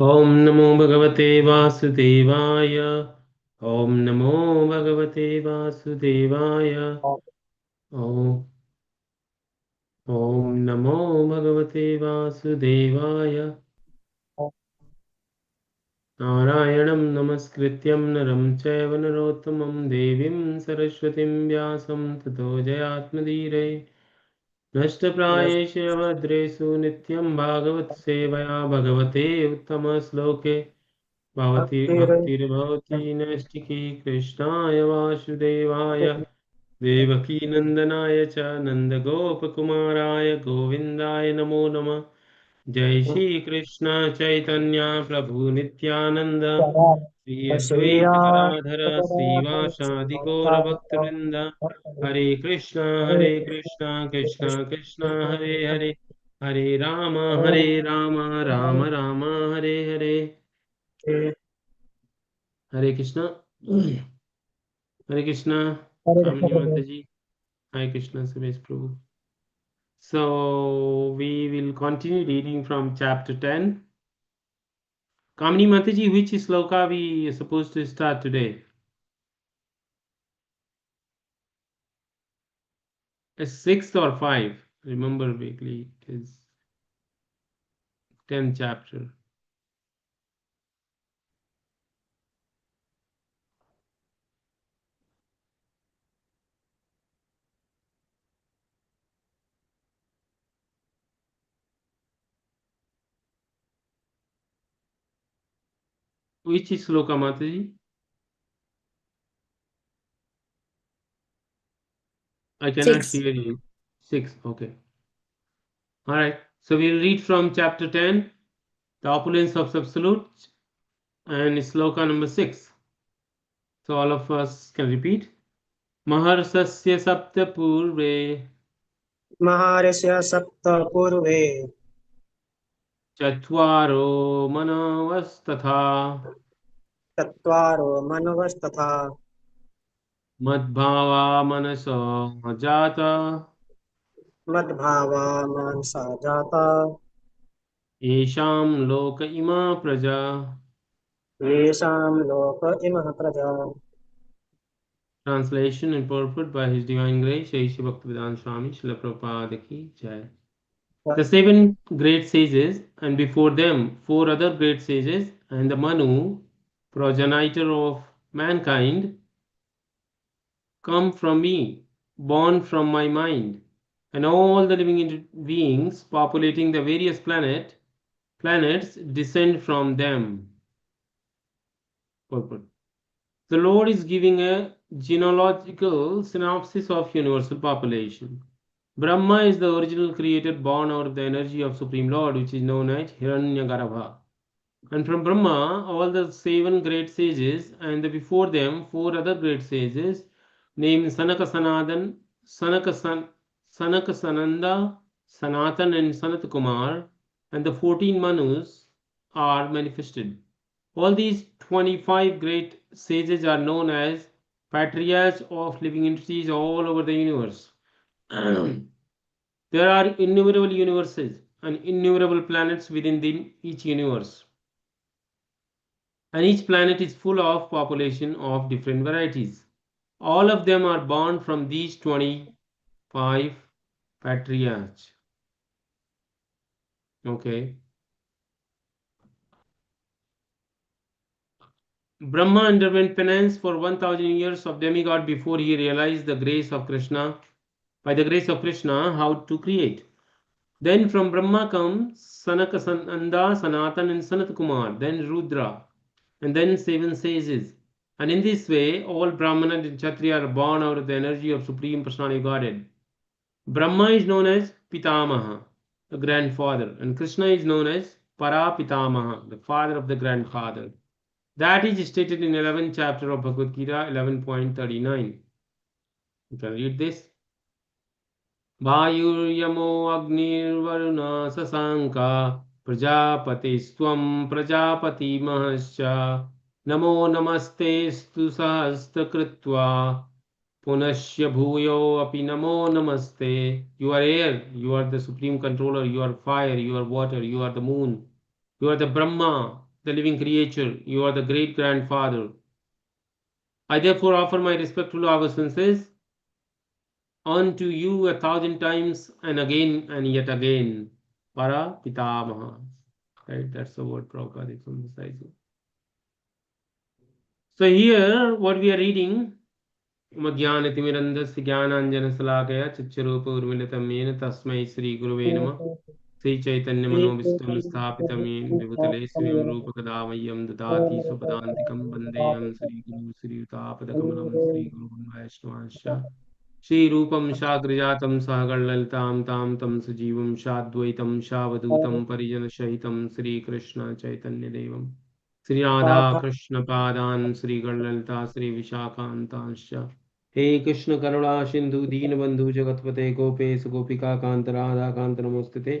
ॐ नमो भगवते वासुदेवाय। ॐ नमो भगवते वासुदेवाय। ॐ ॐ नमो भगवते वासुदेवाय। नारायणं नमस्कृत्यं नरं चैव नरोत्तमं देवीं सरस्वतीं व्यासं ततो जयात्मधीरे नष्टप्रायेषु भद्रेषु नित्यं भागवत सेवया भगवते उत्तमश्लोके भवति भक्तिर्भवति नैष्टिकी कृष्णाय वासुदेवाय देवकीनन्दनाय च नन्दगोपकुमाराय गोविन्दाय नमो नमः। जय श्री कृष्ण चैतन्य प्रभु नित्यानंद श्री अद्वैत गदाधर श्रीवासादि गौर भक्तवृंद। हरे कृष्ण कृष्ण कृष्ण हरे हरे हरे राम राम राम हरे हरे। हरे कृष्णा। हरे कृष्णा। कामिनी माता जी। Hare Krishna Suresh Prabhu. So we will continue reading from chapter 10. Kamini Mataji, which sloka we are supposed to start today? A sixth or five? Remember vaguely, it is 10th chapter. Which sloka, Mataji? I cannot Six. hear you. Six, okay. All right. So we'll read from chapter 10, the opulence of absolute, and sloka number 6. So all of us can repeat. Maharsasya sapta purve महारस्य सप्त पूर्वे चत्वारो मनवस्तथा चत्वारो मनवस्तथा मद्भावा मनसो जाता मद्भावा मानसा जाता येषां लोक इमा प्रजा। येषां लोक इमः प्रजा। Translation and purport by His Divine Grace Shri Bhaktivedanta Swami Srila Prabhupada Ki Jai. The seven great sages, and before them four other great sages, and the Manu, progenitor of mankind, come from me, born from my mind, and all the living beings populating the various planets descend from them. Purport. The Lord is giving a genealogical synopsis of universal population. Brahma is the original creator born out of the energy of Supreme Lord, which is known as Hiranyagarbha. And from Brahma, all the seven great sages, and before them, four other great sages, named Sanaka Sanatan, Sanaka Sananda, Sanatan, and Sanat Kumar, and the 14 Manus are manifested. All these 25 great sages are known as patriarchs of living entities all over the universe. There are innumerable universes and innumerable planets within each universe, and each planet is full of population of different varieties. All of them are born from these 25 patriarchs. Okay. Brahma underwent penance for 1000 years of demigod before he realized the grace of Krishna, by the grace of Krishna, how to create. Then from Brahma comes Sanaka Sananda, Sanatan, and Sanat Kumar, then Rudra, and then seven sages. And in this way, all Brahmana and Kshatriya are born out of the energy of Supreme Personality Godhead. Brahma is known as Pitamaha, the grandfather, and Krishna is known as Parapitamaha, the father of the grandfather. That is stated in 11th chapter of Bhagavad Gita, 11.39. You can read this. वायुर्यमो अग्निर्वरुण शशाङ्का प्रजापतिस्त्वं प्रजापतिमहश्च नमो नमस्तेऽस्तु सहस्रकृत्वा पुनश्च भूयोऽपि नमो नमस्ते. You are air, you are the supreme controller, you are fire, you are water, you are the moon, You are the Brahma, the living creature. You are the great grandfather. I therefore offer my respectful obeisances unto you 1,000 times and again and yet again. Para Pitamaha. Right, that's the word Prabhupada is emphasizing. So here, what we are reading, Madhyanaतिमिरन्दस्य ज्ञानाञ्जनशलाकया चक्षुरुपउर्मिलितं येन तस्मै श्रीगुरुवे नमः श्रीचैतन्यमनोभीष्टं स्थापितं येन विभूतले श्रियं रूपकदा मह्यं ददाति स्वपदान्तिकं वन्देऽहं श्रीगुरुं श्रीयुतापदकमलं श्रीगुरुं वैष्णवांश्च श्रीरूपं शाग्रजातं सहगणललितां तां तं सजीवं शाद्वैतं शावधूतं परिजनसहितं श्रीकृष्ण चैतन्यदेवम् श्री राधा कृष्ण पादान श्री गणललिता श्री विशाखान्तांश्च हे कृष्ण करुणा सिंधु दीनबंधु जगतपते गोपेश गोपिका कांत राधा कांत नमोस्तुते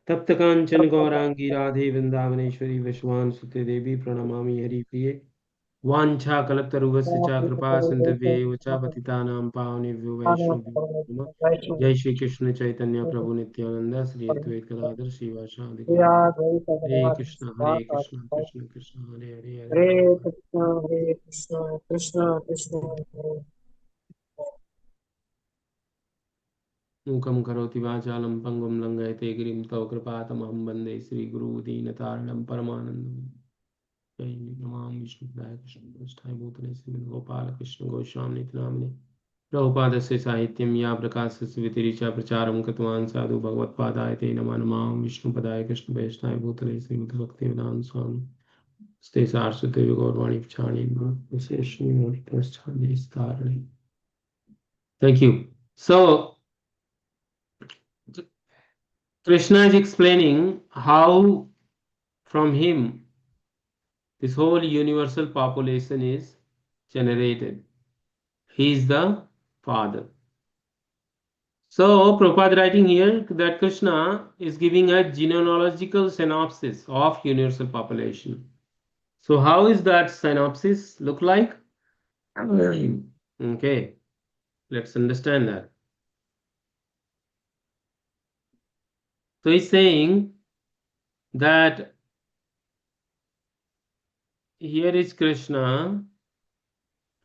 तप्त कांचन गौरांगी राधे वृंदावनेश्वरी विश्वान सुते देवी प्रणमामि हरिप्रिये वाञ्छा कल्पतरुभ्यश्च च कृपा सिन्धुभ्येव च पतितानां पावनेभ्यो वैष्णवेभ्यो नमः जय श्री कृष्ण चैतन्य प्रभु नित्यानंद श्री अद्वैत गदाधर श्रीवासादि हरे कृष्ण कृष्ण कृष्ण हरे हरे हरे हरे राम हरे कृष्ण कृष्ण कृष्ण हरे मूकं करोति वाचालं पङ्गुं लङ्घयते गिरिं तव कृपातमहं वन्दे श्रीगुरु दीनतारिणं परमानन्दं जय नमामि विष्णुपदाय कृष्णपृष्ठाय भूतले श्रीमद्गोपाल कृष्ण गोस्वामिति नामिने प्रभुपादस्य साहित्यं या प्रकाशस्य व्यतिरिचा प्रचारं कृतवान् साधु भगवत्पादाय ते नमः नमामि विष्णुपदाय कृष्णप्रेष्ठाय भूतले श्रीमद्भक्तिवेदान्त स्वामी स्ते सारस्वते गौरवाणी चाणी विशेषणी. Thank you. So Krishna is explaining how from him this whole universal population is generated. He is the father. So Prabhupada writing here that Krishna is giving a genealogical synopsis of universal population. So how is that synopsis look like? Okay, let's understand that. So he's saying that here is Krishna,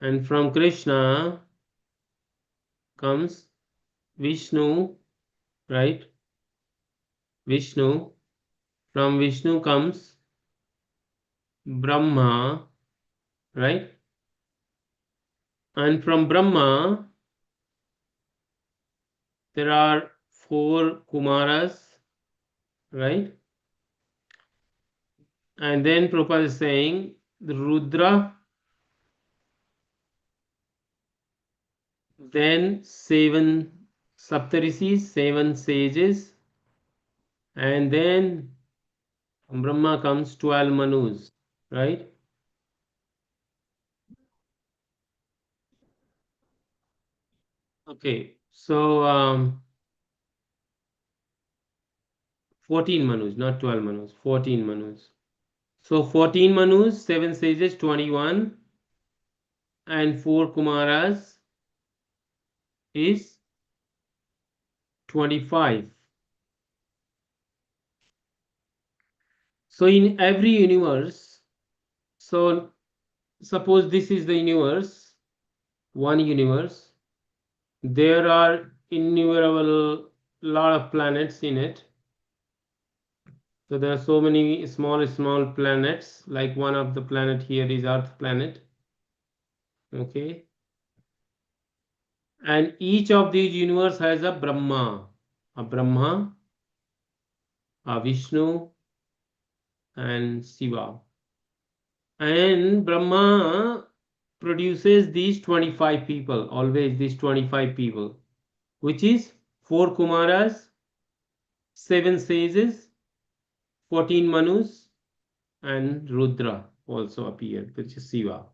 and from Krishna comes Vishnu, right? Vishnu. From Vishnu comes Brahma, right? And from Brahma, there are 4 Kumaras, right? And then Prabhupada is saying the Rudra, then 7 Saptarishis, 7 sages, and then from Brahma comes 12 Manus, right? Okay, so 14 Manus, not 12 Manus, 14 Manus. So 14 Manus, 7 sages, 21, and 4 Kumaras is 25. So in every universe, so suppose this is the universe, one universe, there are innumerable lot of planets in it. So there are so many small planets, like one of the planet here is Earth planet. Okay. And each of these universe has a Brahma, a Vishnu, and Shiva. And Brahma produces these 25 people, always these 25 people, which is 4 Kumaras, 7 sages, 14 Manus, and Rudra also appear, which is Shiva,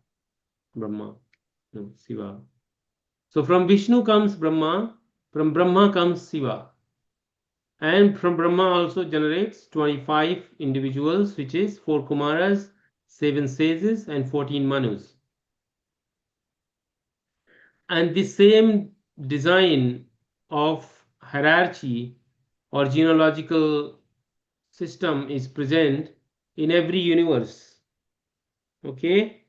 Brahma, no, Shiva. So from Vishnu comes Brahma, from Brahma comes Shiva. And from Brahma also generates 25 individuals, which is 4 Kumaras, 7 sages, and 14 Manus. And the same design of hierarchy or genealogical system is present in every universe. Okay,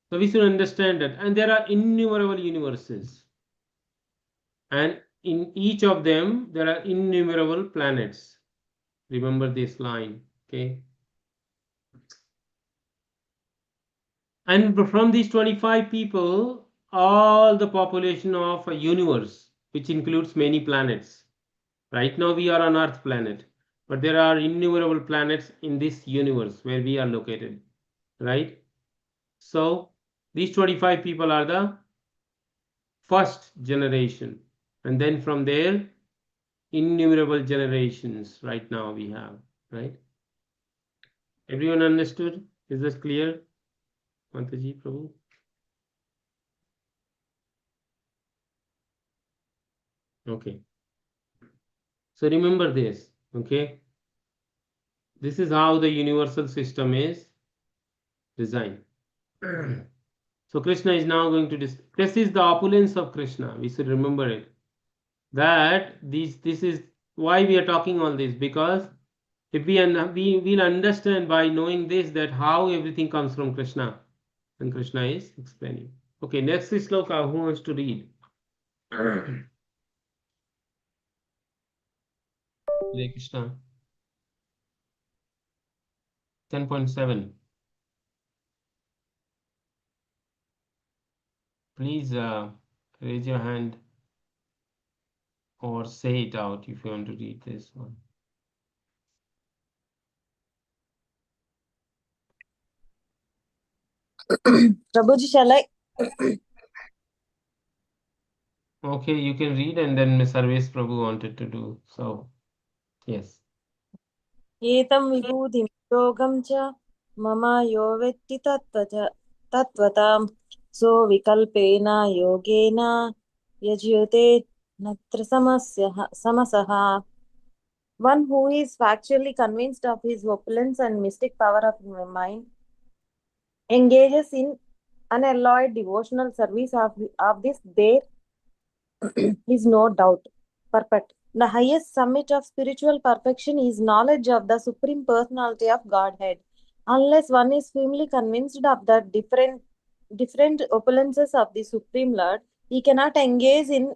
so we should understand that, and there are innumerable universes, and in each of them there are innumerable planets. Remember this line. Okay, and from these 25 people, all the population of a universe, which includes many planets. Right now we are on Earth planet, but there are innumerable planets in this universe where we are located, right? So these 25 people are the first generation, and then from there innumerable generations right now we have, right? Everyone understood? Is this clear? Mataji Prabhu? Okay. So remember this, okay? This is how the universal system is designed. So Krishna is now going to this is the opulence of Krishna. We should remember it. That this is why we are talking all this, because if we will understand by knowing this that how everything comes from Krishna, and Krishna is explaining. Okay, next is sloka. Who wants to read? Hare Krishna. 10.7. Please raise your hand or say it out if you want to read this one. Prabhuji, shall I? Okay, you can read, and then Ms. Sarvesh Prabhu wanted to do. So, yes. एतं विभूतिं योगं च मम यो वेत्ति तत्त्वतां सो विकल्पेन योगेन यज्यते नत्र समसः. One who is factually convinced of his opulence and mystic power of mind engages in unalloyed devotional service of this there is no doubt. Perfect. The highest summit of spiritual perfection is knowledge of the Supreme Personality of Godhead. Unless one is firmly convinced of the different opulences of the Supreme Lord, he cannot engage in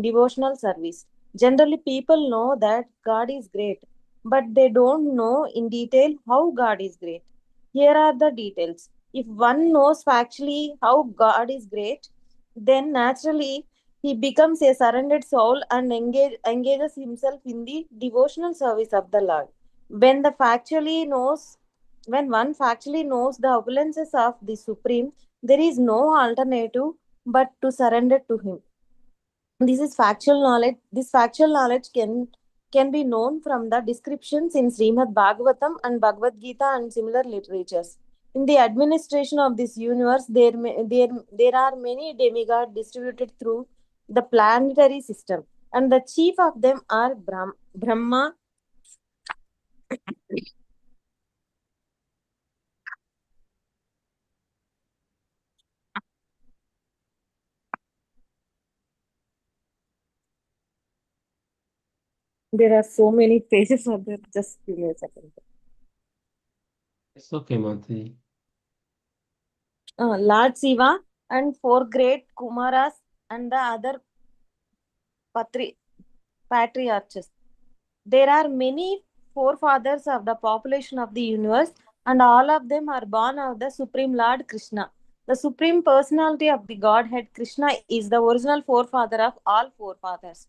devotional service. Generally, people know that God is great, but they don't know in detail how God is great. Here are the details. If one knows factually how God is great, then naturally he becomes a surrendered soul and engages himself in the devotional service of the Lord. When one factually knows the opulences of the Supreme, there is no alternative but to surrender to Him. This is factual knowledge. This factual knowledge can be known from the descriptions in Srimad Bhagavatam and Bhagavad Gita and similar literatures. In the administration of this universe, there are many demigods distributed through the planetary system, and the chief of them are Brahma. There are so many pages of that. Just give me a second. It's okay, Mataji. Lord Shiva and four great Kumaras and the other patriarchs. There are many forefathers of the population of the universe, and all of them are born of the Supreme Lord Krishna. The Supreme Personality of the Godhead Krishna is the original forefather of all forefathers.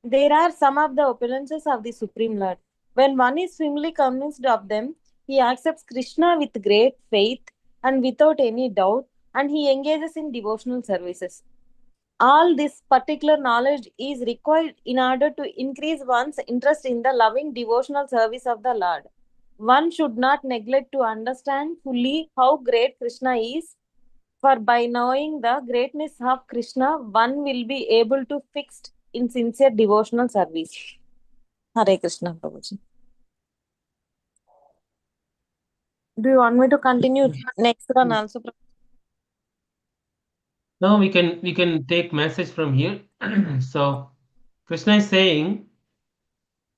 There are some of the opulences of the Supreme Lord. When one is firmly convinced of them, he accepts Krishna with great faith and without any doubt, and he engages in devotional services. All this particular knowledge is required in order to increase one's interest in the loving devotional service of the Lord. One should not neglect to understand fully how great Krishna is, for by knowing the greatness of Krishna, one will be able to fix in sincere devotional service. Hare Krishna, Prabhuji. Do you want me to continue next one also? Now we can take message from here. So Krishna is saying,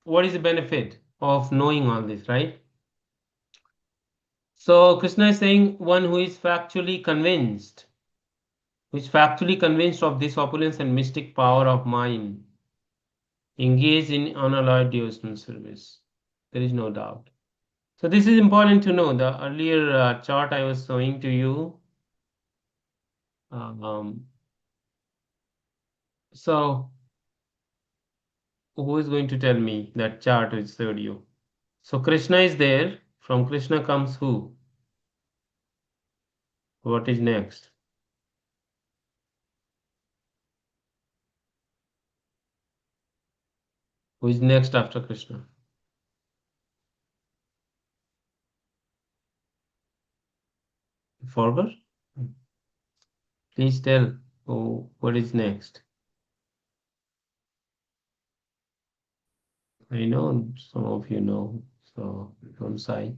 what is the benefit of knowing all this, right? So Krishna is saying one who is factually convinced, of this opulence and mystic power of mind, engaged in unalloyed devotional service. There is no doubt. So this is important to know. The earlier chart I was showing to you. So who is going to tell me that chart which showed you? So Krishna is there. From Krishna comes who? What is next? Who is next after Krishna? Forgot? Please tell. Oh, what is next? I know some of you know, so don't sigh.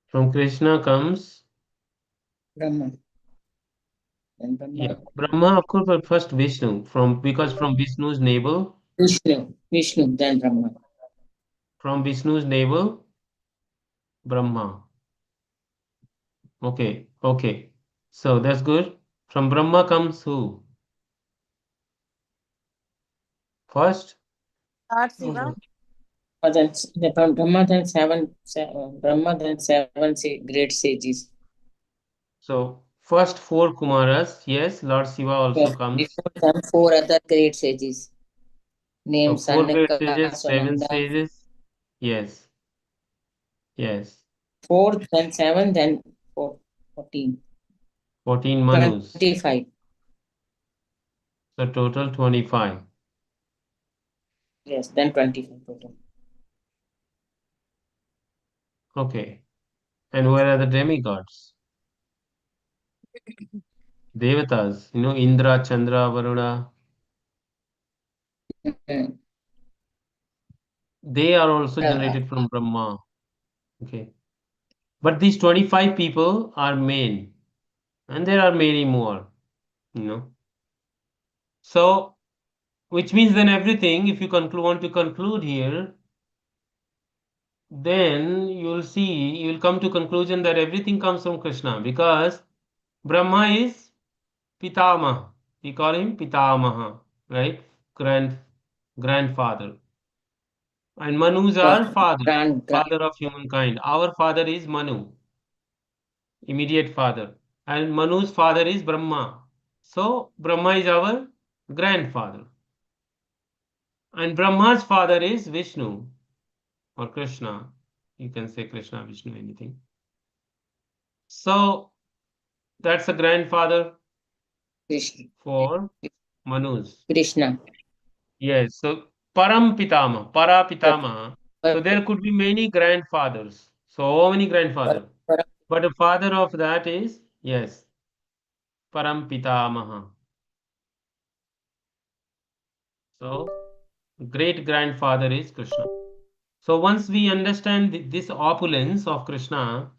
From Krishna comes Brahma. And yeah, Brahma. Brahma, of course, but first Vishnu. Because from Vishnu's navel, Vishnu, then Brahma. Brahma. Okay. So that's good. From Brahma comes who? First? Lord Shiva. Brahma then seven great sages. So first four Kumaras, yes, Lord Shiva also comes. Before them, four other great sages. So Named four great Sanaka, sages, seven Sonanda. sages. Yes. Four, then seven, then 14. 14 Manus. 25. So total 25. Yes, then 25 total. Okay. And where are the demigods? Devatas, Indra, Chandra, Varuna. Mm. They are also Uh, generated from Brahma. Okay. But these 25 people are main. And there are many more, you know. So, which means then everything, if you want to conclude here, then you'll come to conclusion that everything comes from Krishna because Brahma is Pitama. We call him Pitamaha, right? Grandfather. And Manus are grand, father of humankind. Our father is Manu, immediate father. And Manu's father is Brahma. So Brahma is our grandfather. And Brahma's father is Vishnu or Krishna. You can say Krishna, Vishnu, anything. So that's a grandfather for Manus. Krishna. Yes. So Param Pitama, Para But, Pitama. So but, there could be many grandfathers. So how many grandfathers? but But the father of that is, yes, Param Pitamaha. So great grandfather is Krishna. So once we understand this opulence of Krishna,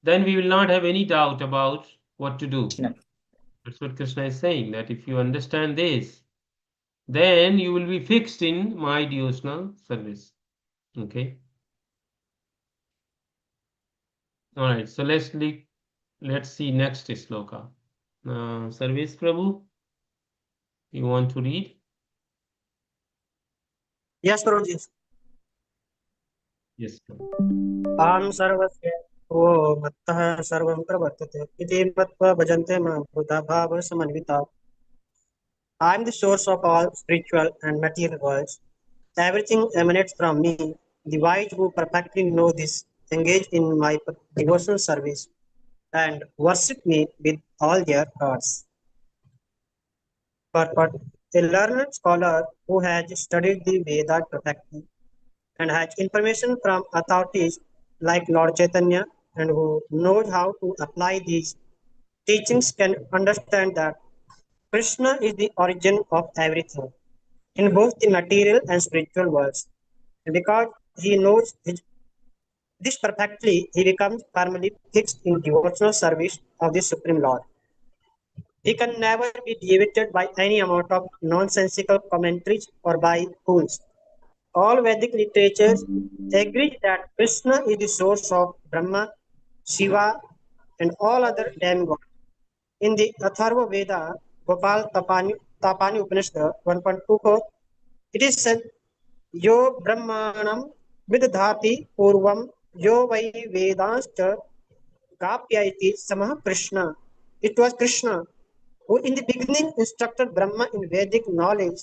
then we will not have any doubt about what to do. Krishna. That's what Krishna is saying, that if you understand this, then you will be fixed in my devotional service. Okay. All right. So let's see next sloka. Service Prabhu, you want to read? Yes, Guruji. Yes, Prabhu. आं सर्वस्य वो मत्तः सर्वं प्रवर्तते इति मत्वा भजन्ते मां बुधा भावसमन्विता. I am the source of all spiritual and material worlds. Everything emanates from me. The wise who perfectly know this engage in my devotional service and worship me with all their hearts. Purport. A learned scholar who has studied the Vedas perfectly and has information from authorities like Lord Chaitanya and who knows how to apply these teachings can understand that Krishna is the origin of everything in both the material and spiritual worlds. And because he knows this perfectly, he becomes firmly fixed in devotional service of the Supreme Lord. He can never be deviated by any amount of nonsensical commentaries or by fools. All Vedic literatures agree that Krishna is the source of Brahma, Shiva, and all other demigods. In the Atharva Veda, Gopal Tapani Upanishad 1.24, it is said, Yo Brahmanam Vidhati Purvam Yo Vai Vedanscha Gapyayati Samah Krishna. It was Krishna who in the beginning instructed Brahma in Vedic knowledge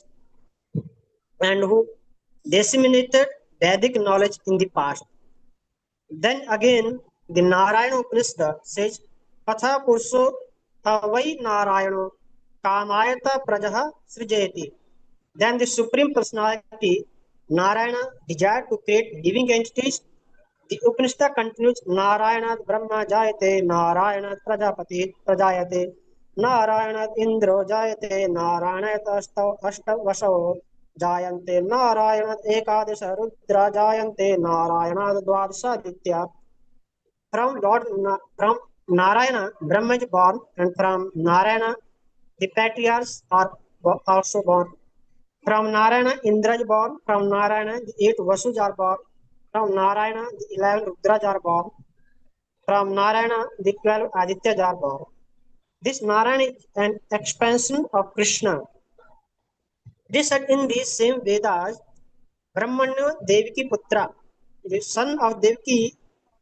and who disseminated Vedic knowledge in the past. Then again, the Narayana Upanishad says, Patha Purso Tavai Narayano Kamayata Prajaha Srijayati. Then the Supreme Personality, Narayana, desired to create living entities. The Upanishad continues, Narayana Brahma Jayate, Narayana Prajapati Prajayate, Narayana Indro Jayate, Narayana Ashtavasho Jayante, Narayana Ekadasha Rudra Jayante, Narayana Dwadasa Aditya. From Narayana, Brahma is born, and from Narayana, the patriarchs are also born. From Narayana, Indra is born. From Narayana, the 8 Vasus are born. From Narayana, the 11 Rudras are born. From Narayana, the 12 Adityas are born. This Narayana is an expansion of Krishna. This said in the same Vedas, Brahmanya Devaki Putra, the son of Devaki,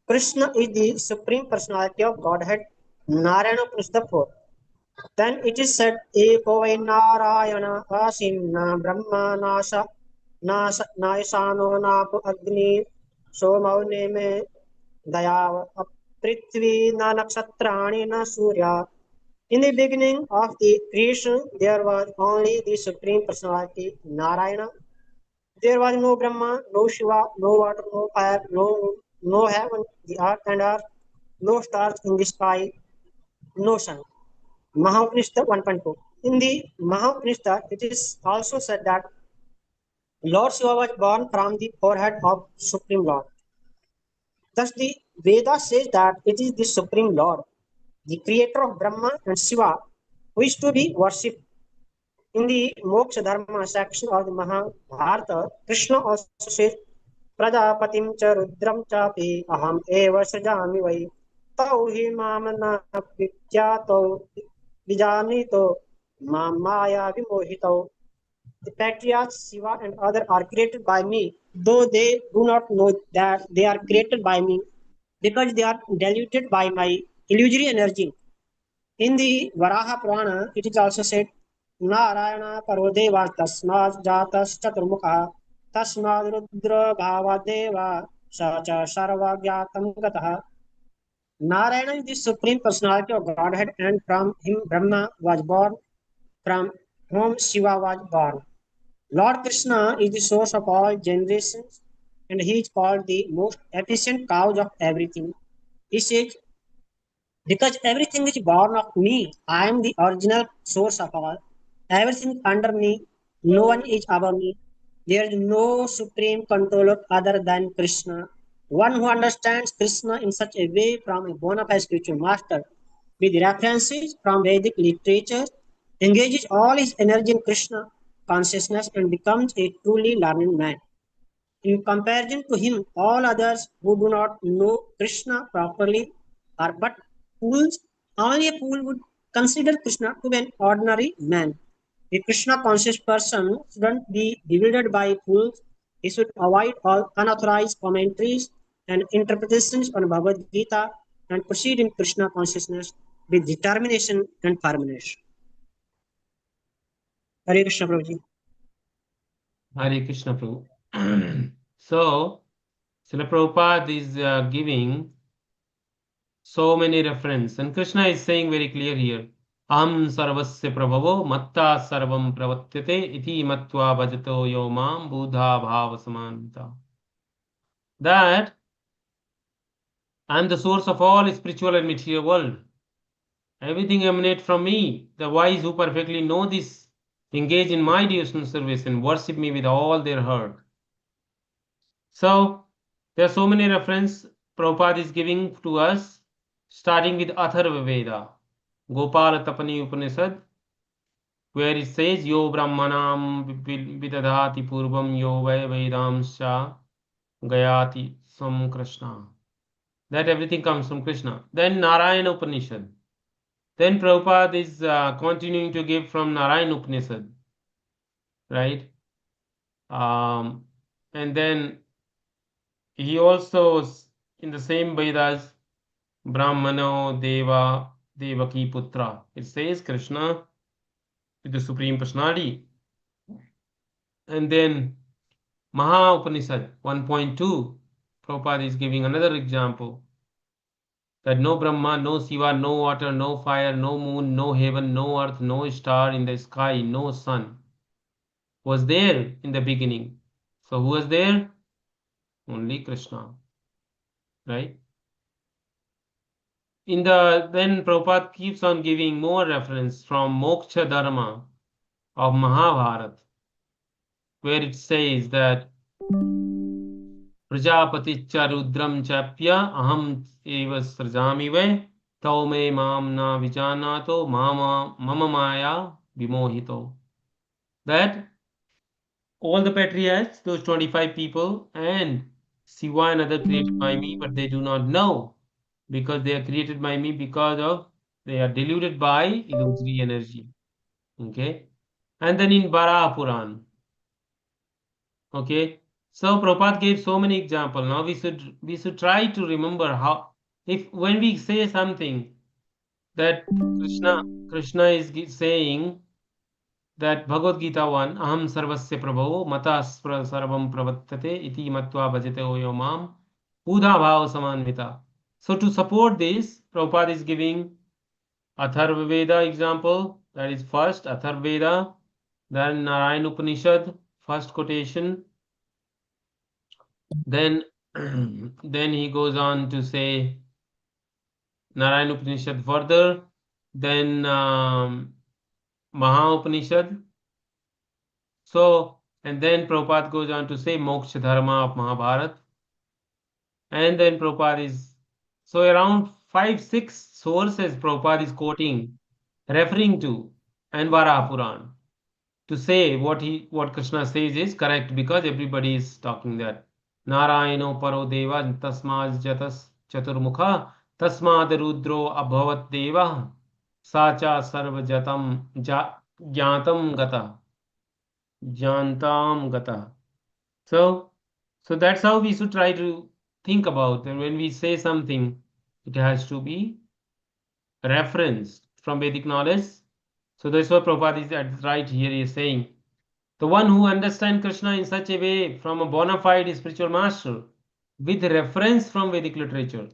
Krishna is the supreme personality of Godhead, Narayana Upanishad 4. Then it is said, Eko vai Narayana Asimna Brahma Naisano Napu Agni Somau Neme Dayav Prithvi Na Nakshatrani Na Surya. In the beginning of the creation, there was only the Supreme Personality, Narayana. There was no Brahma, no Shiva, no water, no fire, no heaven, the earth and earth, no stars in the sky, no sun. Mahapanishad 1.2. In the Mahapanishad, it is also said that Lord Shiva was born from the forehead of Supreme Lord. Thus, the Veda says that it is the Supreme Lord, the creator of Brahma and Shiva, who is to be worshipped. In the Moksha Dharma section of the Mahabharata, Krishna also says, Prajapatim cha rudram chapi aham eva srajami vai tau hi mamana vidyato vijanito mamaya vimohito. The patriarchs Shiva and others are created by me, though they do not know that they are created by me because they are diluted by my illusory energy. In the Varaha Purana, it is also said, Narayana Parodeva Tasmad Jatas Chaturmukha Tasmad Rudra Bhavadeva Sacha Sarva Gyatam Gataha. Narayana is the supreme personality of Godhead, and from him Brahma was born, from whom Shiva was born. Lord Krishna is the source of all generations, and he is called the most efficient cause of everything. He says, because everything is born of me, I am the original source of all. Everything under me, no one is above me. There is no supreme controller other than Krishna. One who understands Krishna in such a way from a bona fide spiritual master, with references from Vedic literature, engages all his energy in Krishna consciousness and becomes a truly learned man. In comparison to him, all others who do not know Krishna properly are but fools. Only a fool would consider Krishna to be an ordinary man. A Krishna conscious person shouldn't be bewildered by fools. He should avoid all unauthorized commentaries and interpretations on Bhagavad Gita and proceed in Krishna consciousness with determination and firmness. Hare Krishna Prabhuji. Hare Krishna Prabhu. So, Srila Prabhupada is giving so many references, and Krishna is saying very clear here, Aham sarvasya prabhavo matta sarvam pravatyate iti matva bhajato yo mam buddha bhava samanta. That I am the source of all spiritual and material world. Everything emanates from me. The wise who perfectly know this engage in my devotional service and worship me with all their heart. So, there are so many references Prabhupada is giving to us, starting with Atharva Veda. Gopala Tapani Upanishad, where it says Yo Brahmanam Vidadhati Purvam Yo Vai Vedamsha Gayati Sam Krishna. That everything comes from Krishna. Then Narayana Upanishad. Then Prabhupada is continuing to give from Narayana Upanishad, right? And then he also, in the same Vedas, Brahmano Deva Devaki Putra. It says Krishna is the Supreme Personality. And then Maha Upanishad 1.2, Prabhupada is giving another example that no Brahma, no Shiva, no water, no fire, no moon, no heaven, no earth, no star in the sky, no sun was there in the beginning. So who was there? Only Krishna, right? Then Prabhupada keeps on giving more reference from Moksha Dharma of Mahabharata, where it says that Prajapaticha Rudram Chapya Aham Eva Srajami Ve Tau Me Mam Na Vijanato Mama Maya Vimohito. That all the patriarchs, those 25 people, and Shiva and other created by me, but they do not know because they are created by me because of they are deluded by illusory energy. Okay. And then in Varaha Puran. Okay. So Prabhupada gave so many examples. Now we should try to remember how if when we say something that Krishna is saying that Bhagavad Gita 1, Aham Sarvasya Prabhavo Mata Sarvam Pravattate Iti Matva Bhajate Oyo Mam Pudha Bhava Samanvita. So to support this, Prabhupada is giving Atharva Veda example, that is first Atharva Veda, then Narayana Upanishad, first quotation. Then then he goes on to say Narayana Upanishad further, then Maha Upanishad. So, and then Prabhupada goes on to say Moksha Dharma of Mahabharata. And then Prabhupada is, so around 5-6 sources Prabhupada is quoting, referring to, and Varaha Puran to say what Krishna says is correct because everybody is talking that. Narayano Paro Deva Tasmaz Jatas Chaturmukha Tasmad Rudro Abhavat Deva Sacha Sarva Jatam Jnatam Gata. Jantam Gata. So that's how we should try to think about. And when we say something, it has to be referenced from Vedic knowledge. So that's what Prabhupada is right here. He is saying the one who understands Krishna in such a way from a bona fide spiritual master with reference from Vedic literature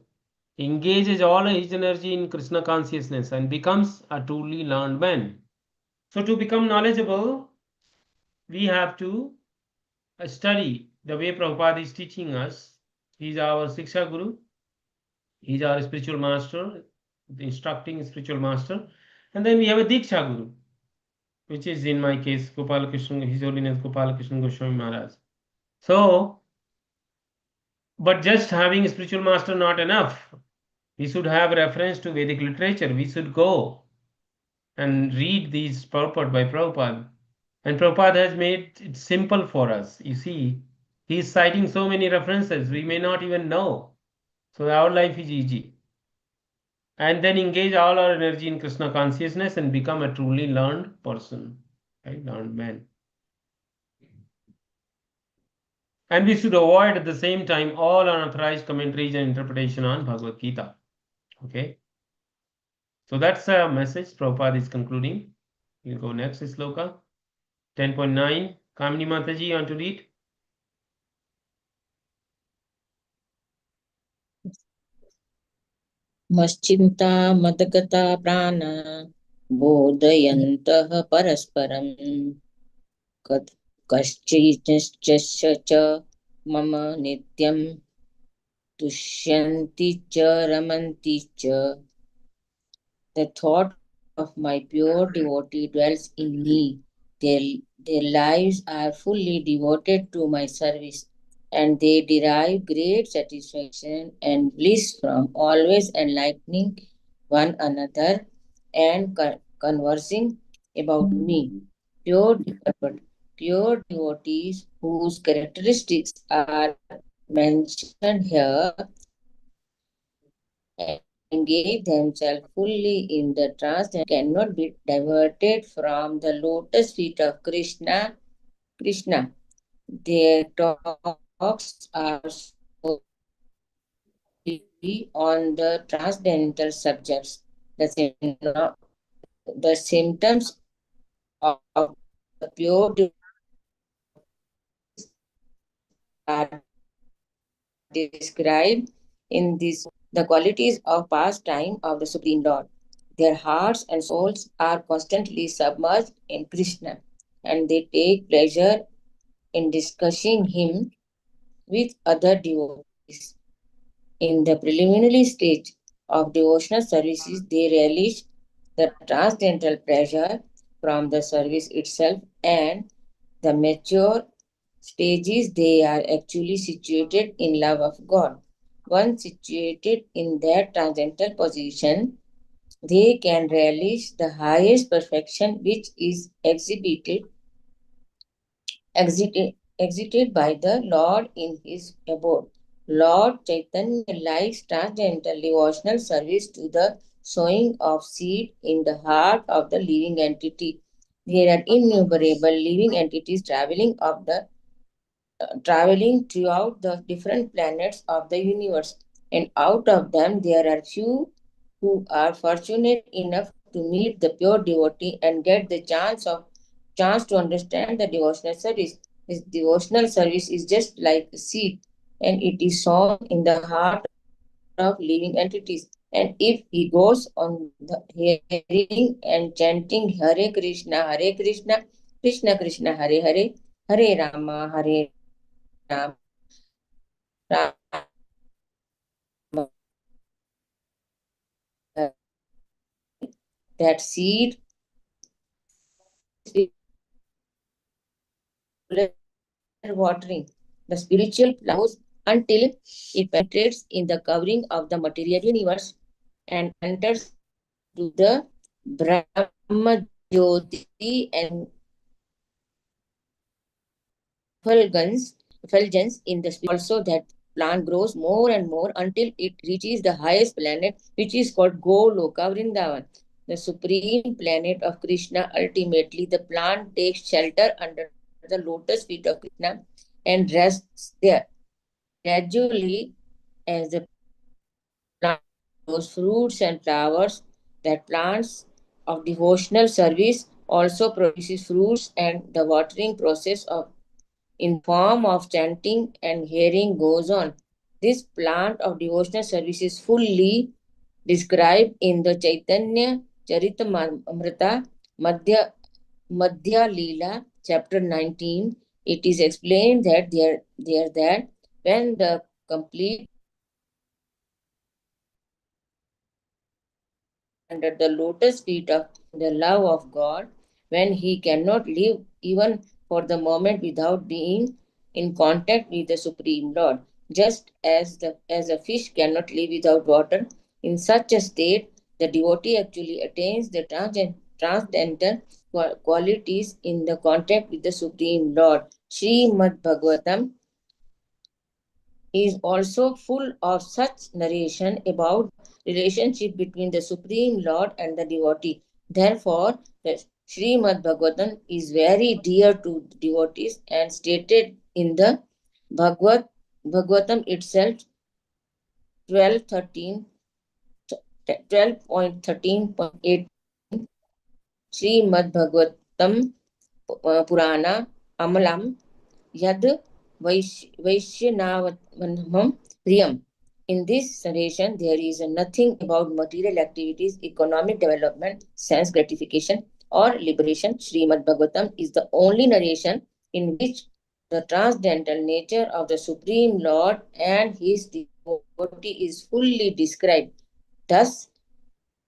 engages all his energy in Krishna consciousness and becomes a truly learned man. So to become knowledgeable, we have to study the way Prabhupada is teaching us. He's our Siksha Guru. He's our spiritual master, the instructing spiritual master. And then we have a Diksha Guru, which is in my case, Gopala Krishna, His Holiness Gopala Krishna Goswami Maharaj. So, but just having a spiritual master not enough. We should have reference to Vedic literature. We should go and read these purport by Prabhupada. And Prabhupada has made it simple for us. You see, he is citing so many references, we may not even know. So our life is easy. And then engage all our energy in Krishna consciousness and become a truly learned person, right? Learned man. And we should avoid at the same time all unauthorized commentaries and interpretation on Bhagavad Gita. Okay. So that's a message Prabhupada is concluding. We'll go next sloka. 10.9. Kamini Mataji, you want to read? मश्चिन्ता मदगता प्राणा बोधयन्तः परस्परम् कश्चिश्च मम नित्यं तुष्यन्ति च रमन्ति च. The thought of my pure devotee dwells in me. Their lives are fully devoted to my service, and they derive great satisfaction and bliss from always enlightening one another and conversing about me. Pure, pure devotees whose characteristics are mentioned here engage themselves fully in the trance and cannot be diverted from the lotus feet of Krishna. Their talks are solely on the transcendental subjects. The symptoms of the pure are described in this the qualities of pastime of the Supreme Lord. Their hearts and souls are constantly submerged in Krishna, and they take pleasure in discussing him with other devotees. In the preliminary stage of devotional services, they relish the transcendental pleasure from the service itself, and the mature stages they are actually situated in love of God. Once situated in that transcendental position, they can relish the highest perfection which is exhibited by the Lord in his abode. Lord Chaitanya likes transcendental devotional service to the sowing of seed in the heart of the living entity. There are innumerable living entities traveling throughout the different planets of the universe, and out of them there are few who are fortunate enough to meet the pure devotee and get the chance to understand the devotional service. This devotional service is just like a seed, and it is sown in the heart of living entities. And if he goes on hearing and chanting Hare Krishna, Hare Krishna, Krishna Krishna, Hare Hare, Hare Rama, Hare Rama, Rama Rama, Hare Hare, that seed regular watering. The spiritual plant grows until it penetrates in the covering of the material universe and enters into the Brahma Jyoti and effulgence in the spirit. Also, that plant grows more and more until it reaches the highest planet, which is called Goloka Vrindavan, the supreme planet of Krishna. Ultimately, the plant takes shelter under the lotus feet of Krishna and rests there. Gradually, as the plant grows fruits and flowers, that plants of devotional service also produces fruits, and the watering process of in the form of chanting and hearing goes on. This plant of devotional service is fully described in the Chaitanya Charitamrita Madhya, Madhya Leela, chapter 19. It is explained that there that when the complete under the lotus feet of the love of God, when he cannot live even for the moment without being in contact with the Supreme Lord, just as a fish cannot live without water. In such a state, the devotee actually attains the transcendental qualities in the contact with the Supreme Lord. Srimad Bhagavatam is also full of such narration about the relationship between the Supreme Lord and the devotee. Therefore, the Srimad Bhagavatam is very dear to devotees and stated in the Bhagavatam itself 12.13, 12.13.18 Srimad Bhagavatam Purana Amalam Yad Vaishnavanam Priyam. In this narration, there is nothing about material activities, economic development, sense gratification, or liberation. Srimad Bhagavatam is the only narration in which the transcendental nature of the Supreme Lord and his devotee is fully described. Thus,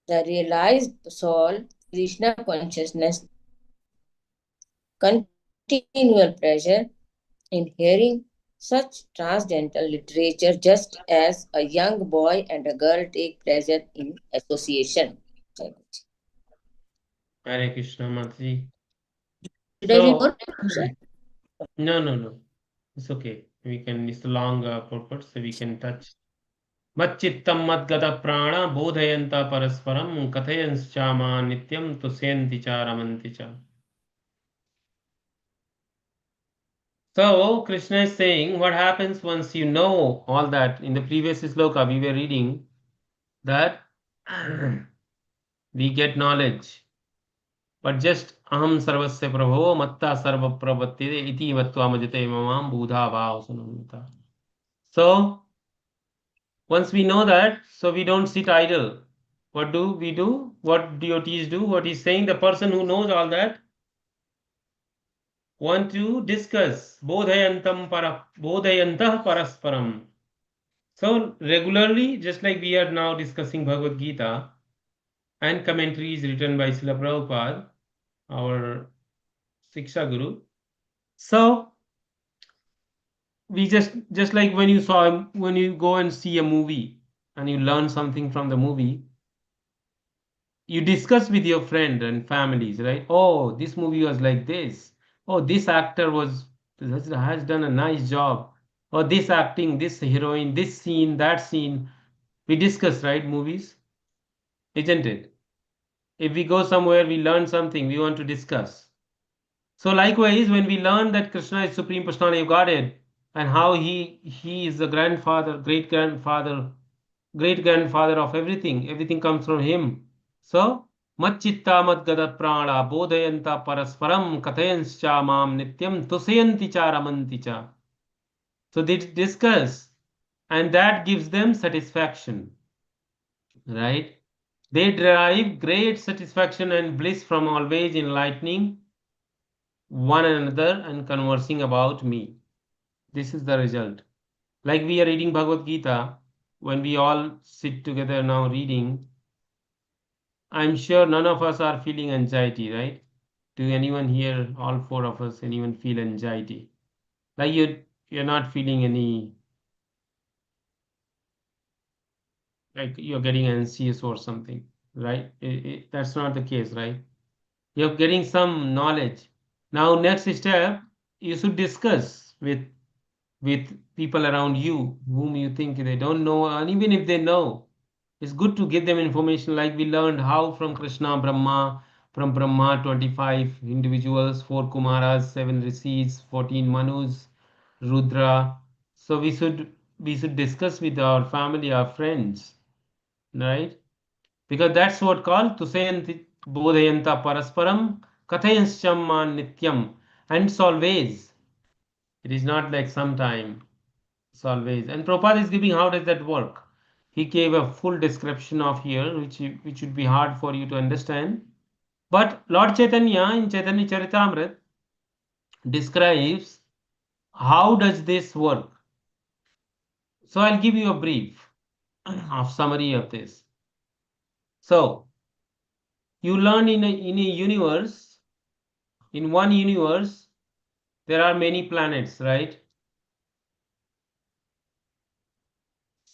the realized soul, Krishna consciousness, continual pleasure in hearing such transcendental literature, just as a young boy and a girl take pleasure in association. Hare Krishna, Mataji. Should I read So, more, sir? no. It's okay. We can, it's a long purport, so we can touch. मच्चित्तं मद्गत प्राण बोधयन्त परस्परं कथयंश्चामा नित्यं तुष्यन्ति च रमन्ति च. So Krishna is saying what happens once you know all that. In the previous sloka we were reading that we get knowledge, but just aham sarvasya prabho matta sarva pravatyate iti vatva majate mamam buddha vasanamita. So once we know that, so we don't sit idle. What do we do? What devotees do? What he's saying, the person who knows all that want to discuss bodhayantah parasparam. So regularly, just like we are now discussing Bhagavad Gita and commentaries written by Srila Prabhupada, our Siksha Guru. So we just like when you go and see a movie and you learn something from the movie, you discuss with your friend and families, right? Oh, this movie was like this. Oh, this actor has done a nice job. Or this acting, this heroine, this scene, that scene. We discuss, right? Movies, isn't it? If we go somewhere, we learn something, we want to discuss. So likewise, when we learn that Krishna is Supreme Personality of Godhead and how he is the grandfather, great grandfather of everything, everything comes from him. So Machchitta Madgada Prana Bodhayanta Parasparam Kathayanscha Mam Nityam Tusayanti Cha Ramanti Cha. So they discuss and that gives them satisfaction, right? They derive great satisfaction and bliss from always enlightening one another and conversing about me. This is the result. Like we are reading Bhagavad Gita, when we all sit together now reading, I'm sure none of us are feeling anxiety, right? Do anyone here, all four of us, anyone feel anxiety? Like you're not feeling any, like you're getting anxious or something, right? That's not the case, right? You're getting some knowledge. Now, next step, you should discuss with people around you whom you think they don't know, and even if they know, it's good to give them information. Like we learned how from Krishna, Brahma, from Brahma, 25 individuals, 4 Kumaras, 7 Rishis, 14 Manus, Rudra. So we should discuss with our family, our friends, right? Because that's what called Tusayanti Bodhayanta Parasparam Kathayansyamman Nityam. And it's always. It is not like sometime. It's always. And Prabhupada is giving how does that work? He gave a full description of here, which would be hard for you to understand. But Lord Chaitanya in Chaitanya Charitamrita describes how does this work. So I'll give you a brief of summary of this. So you learn in a universe, in one universe, there are many planets, right?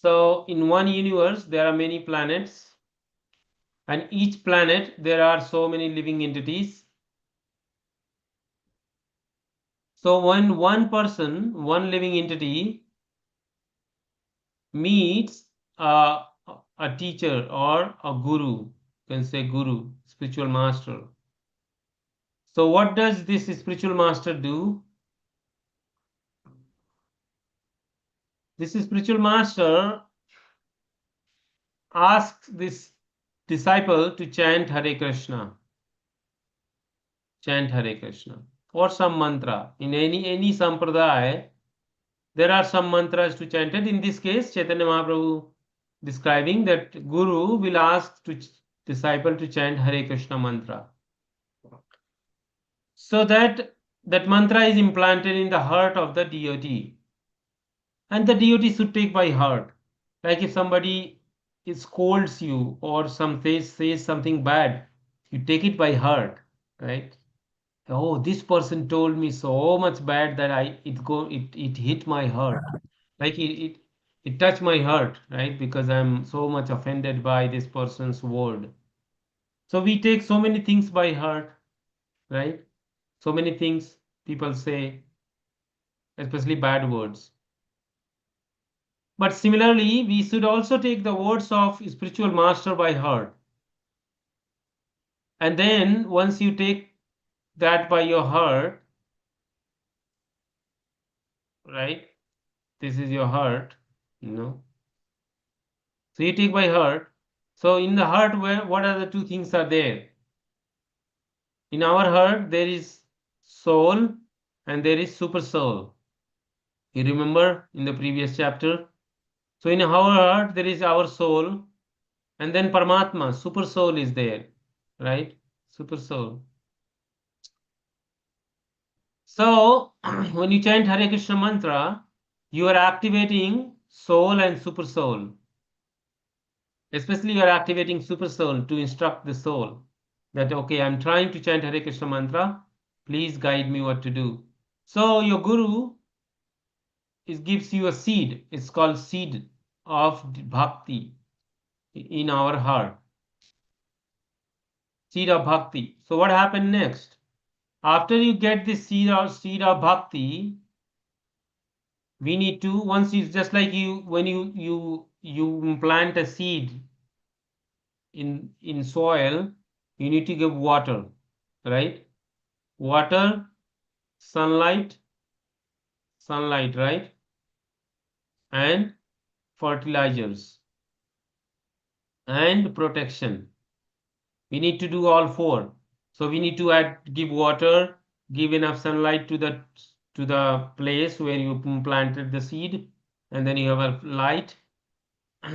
So in one universe, there are many planets, and each planet, there are so many living entities. So when one person, one living entity meets a teacher or a guru, you can say guru, spiritual master. So what does this spiritual master do? This spiritual master asks this disciple to chant Hare Krishna, chant Hare Krishna, or some mantra. In any sampradaya, there are some mantras to chant it. In this case, Chaitanya Mahaprabhu describing that Guru will ask to disciple to chant Hare Krishna mantra. So that mantra is implanted in the heart of the devotee. And the devotee should take by heart. Like if somebody scolds you or says something bad, you take it by heart, right? Oh, this person told me so much bad that it hit my heart. Like it touched my heart, right? Because I'm so much offended by this person's word. So we take so many things by heart, right? So many things people say, especially bad words. But similarly, we should also take the words of spiritual master by heart. And then once you take that by your heart, right? This is your heart, you know. So you take by heart. So in the heart, what are the two things are there? In our heart, there is soul and there is super soul. You remember in the previous chapter? So in our heart, there is our soul, and then Paramatma, super soul is there, right? Super soul. So when you chant Hare Krishna mantra, you are activating soul and super soul. Especially you are activating super soul to instruct the soul that, okay, I'm trying to chant Hare Krishna mantra. Please guide me what to do. So your guru gives you a seed. It's called seed of bhakti in our heart. Seed of bhakti. So what happened next? After you get this seed of bhakti, we need to, once it's just like you when you plant a seed in soil, you need to give water, right? Water, sunlight, right? And fertilizers and protection. We need to do all four. So we need to give water, give enough sunlight to the place where you planted the seed, and then you have a light,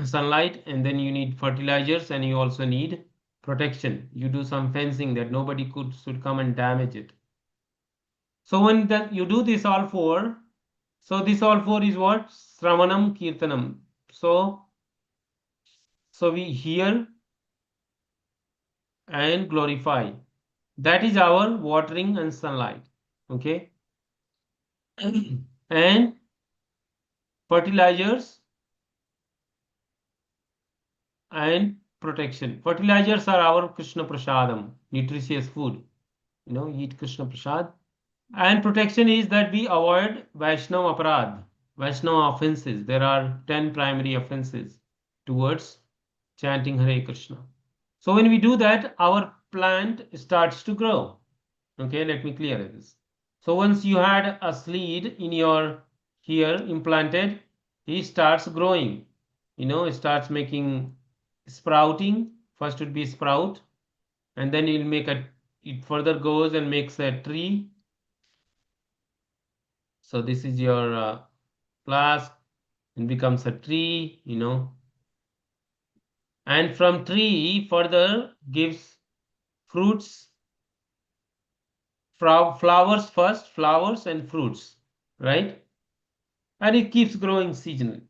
sunlight, and then you need fertilizers, and you also need protection. You do some fencing that nobody should come and damage it. So when you do this all four, so this all four is what? Sravanam Kirtanam. So we hear and glorify. That is our watering and sunlight. Okay. And fertilizers and protection. Fertilizers are our Krishna Prasadam, nutritious food. Eat Krishna Prasad. And protection is that we avoid Vaishnava Aparad, Vaishnava offenses. There are 10 primary offenses towards chanting Hare Krishna. So when we do that, our plant starts to grow. Okay, let me clear this. So once you had a seed in your here implanted, he starts growing. It starts making sprouting. First would be sprout, and then it further goes and makes a tree. So this is your flask and becomes a tree, and from tree further gives fruits, flowers first, flowers and fruits, right? And it keeps growing seasonally.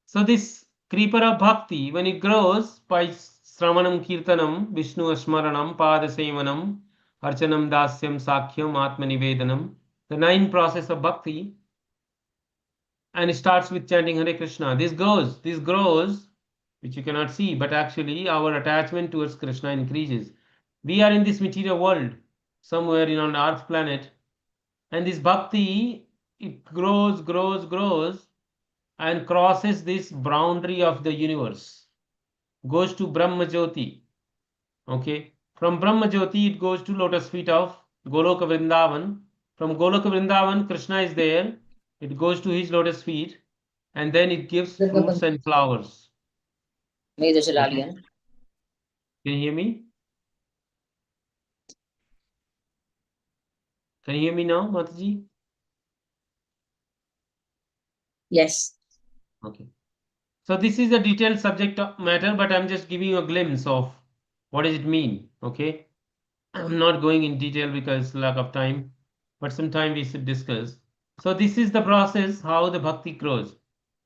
So this creeper of bhakti, when it grows by Sravanam Kirtanam, Vishnu Asmaranam, Padasevanam, Archanam Dasyam, Sakhyam, Atmanivedanam, the 9 process of bhakti, and it starts with chanting Hare Krishna. This grows, which you cannot see, but actually our attachment towards Krishna increases. We are in this material world, somewhere on Earth planet, and this bhakti, it grows, and crosses this boundary of the universe, goes to Brahma Jyoti. Okay, from Brahma Jyoti, it goes to lotus feet of Goloka Vrindavan. From Goloka Vrindavan, Krishna is there. It goes to his lotus feet, and then it gives fruits and flowers. May the Okay. Can you hear me? Can you hear me now, Mataji? Yes. Okay. So this is a detailed subject matter, but I'm just giving you a glimpse of what does it mean. Okay. I'm not going in detail because lack of time, but sometime we should discuss. So this is the process how the bhakti grows.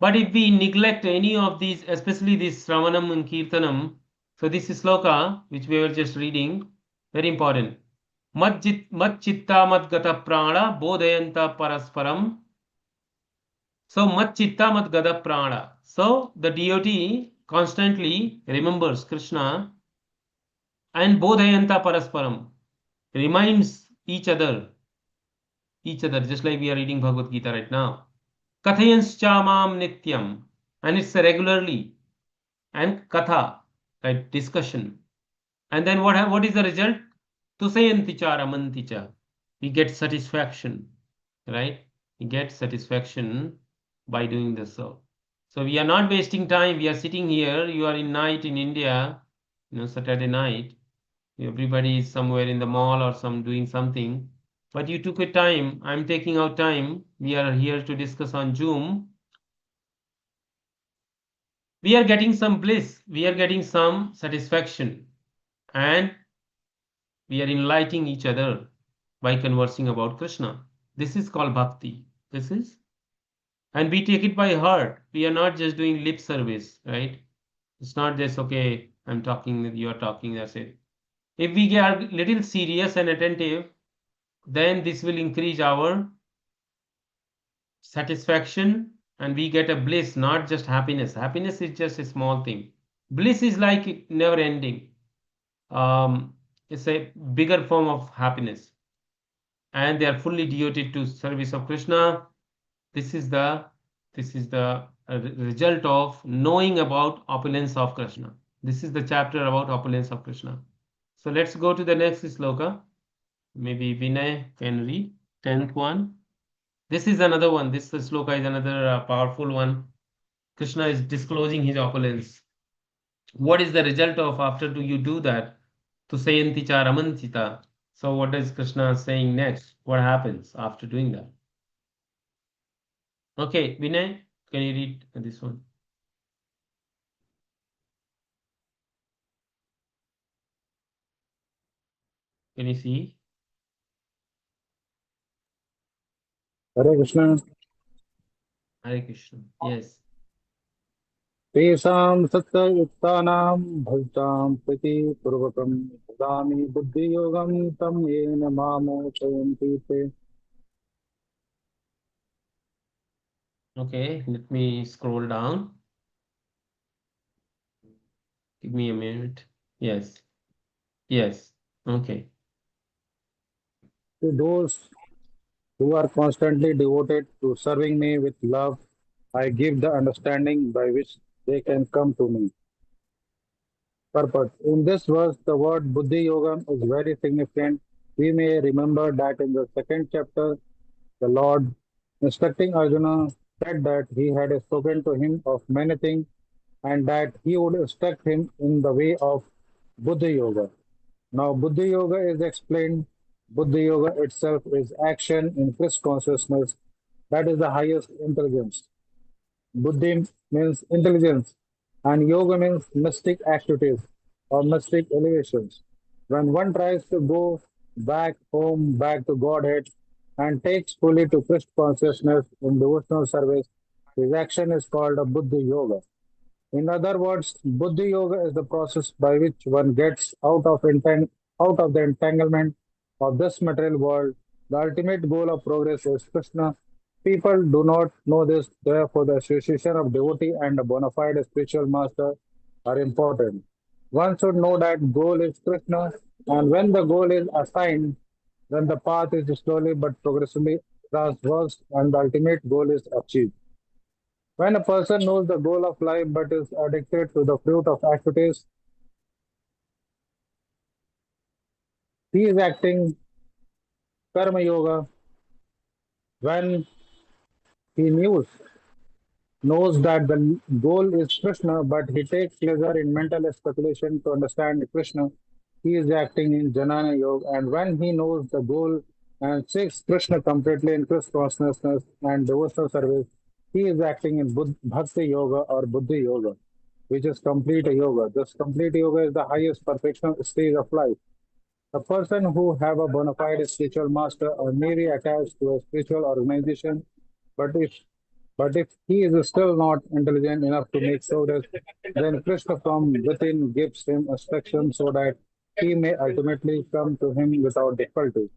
But if we neglect any of these, especially this Sravanam and Kirtanam, so this is sloka which we were just reading, very important. Mat chitta mat gata prana bodhayanta parasparam. So mat chitta mat gata prana. So the devotee constantly remembers Krishna And bodhayanta parasparam, reminds each other, just like we are reading Bhagavad Gita right now. Kathayanscha mam nityam, and it's regularly, and katha, right, discussion. And then what is the result? Tusayanticha ramanticha. We get satisfaction, right? We get satisfaction by doing this. So we are not wasting time. We are sitting here. You are in night in India, Saturday night. Everybody is somewhere in the mall or some doing something. But you took a time. I'm taking out time. We are here to discuss on Zoom. We are getting some bliss. We are getting some satisfaction. And we are enlightening each other by conversing about Krishna. This is called bhakti. And we take it by heart. We are not just doing lip service, right? It's not just, okay, I'm talking, you're talking, that's it. If we get a little serious and attentive, then this will increase our satisfaction and we get a bliss, not just happiness. Happiness is just a small thing. Bliss is like never ending. It's a bigger form of happiness. And they are fully devoted to service of Krishna. This is the result of knowing about opulence of Krishna. This is the chapter about opulence of Krishna. So let's go to the next sloka. Maybe Vinay can read 10th one. This is another one. This sloka is another powerful one. Krishna is disclosing his opulence. What is the result of after you do that? Tusayanti cha ramantita. So what is Krishna saying next? What happens after doing that? Okay, Vinay, can you read this one? Can you see? Hare Krishna. Hare Krishna. Yes. Tesam satyayuktanam bhajtam priti purvakam dadami buddhi yogam tam yena mamo chayanti te. Okay, let me scroll down. Give me a minute. Yes. Yes. Okay. To those who are constantly devoted to serving me with love, I give the understanding by which they can come to me. Purpose. In this verse, the word Buddhi Yogam is very significant. We may remember that in the second chapter, the Lord, instructing Arjuna, said that he had spoken to him of many things and that he would instruct him in the way of Buddha Yoga. Now, Buddha Yoga is explained. Buddha Yoga itself is action in Christ consciousness. That is the highest intelligence. Buddhi means intelligence, and yoga means mystic activities or mystic elevations. When one tries to go back home, back to Godhead, and takes fully to Krishna consciousness in devotional service, his action is called a Buddhi Yoga. In other words, Buddhi Yoga is the process by which one gets out of the entanglement of this material world. The ultimate goal of progress is Krishna. People do not know this, therefore, the association of devotee and a bona fide spiritual master are important. One should know that goal is Krishna, and when the goal is assigned, then the path is slowly but progressively traversed, and the ultimate goal is achieved. When a person knows the goal of life but is addicted to the fruit of activities, he is acting karma yoga. When he knows that the goal is Krishna, but he takes pleasure in mental speculation to understand Krishna, he is acting in Jnana Yoga. And when he knows the goal and seeks Krishna completely in Krishna consciousness and devotional service, he is acting in Bhakti Yoga or Buddhi Yoga, which is complete yoga. This complete yoga is the highest perfection stage of life. A person who have a bona fide spiritual master or may be attached to a spiritual organization, but if he is still not intelligent enough to make progress, then Krishna from within gives him instruction so that he may ultimately come to him without difficulty.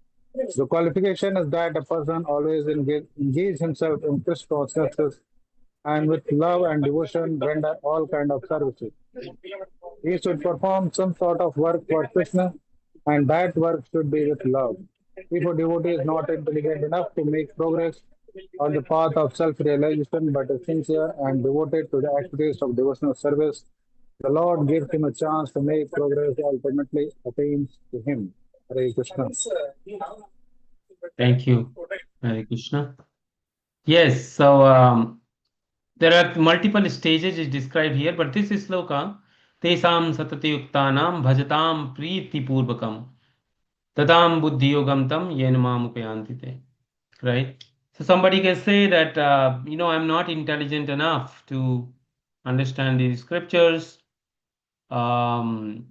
The qualification is that a person always engage himself in Krishna consciousness and with love and devotion render all kind of services. He should perform some sort of work for Krishna, and that work should be with love. If a devotee is not intelligent enough to make progress on the path of self realization but is sincere and devoted to the activities of devotional service, the Lord gives him a chance to make progress ultimately attains to him. Hare Krishna. Thank you, Hare Krishna. Yes, so there are multiple stages is described here, but this is sloka. Tesam satatayuktanam bhajatam priti purvakam tadam buddhi yogam tam yenmam upayantite. Right? So somebody can say that, I'm not intelligent enough to understand these scriptures. So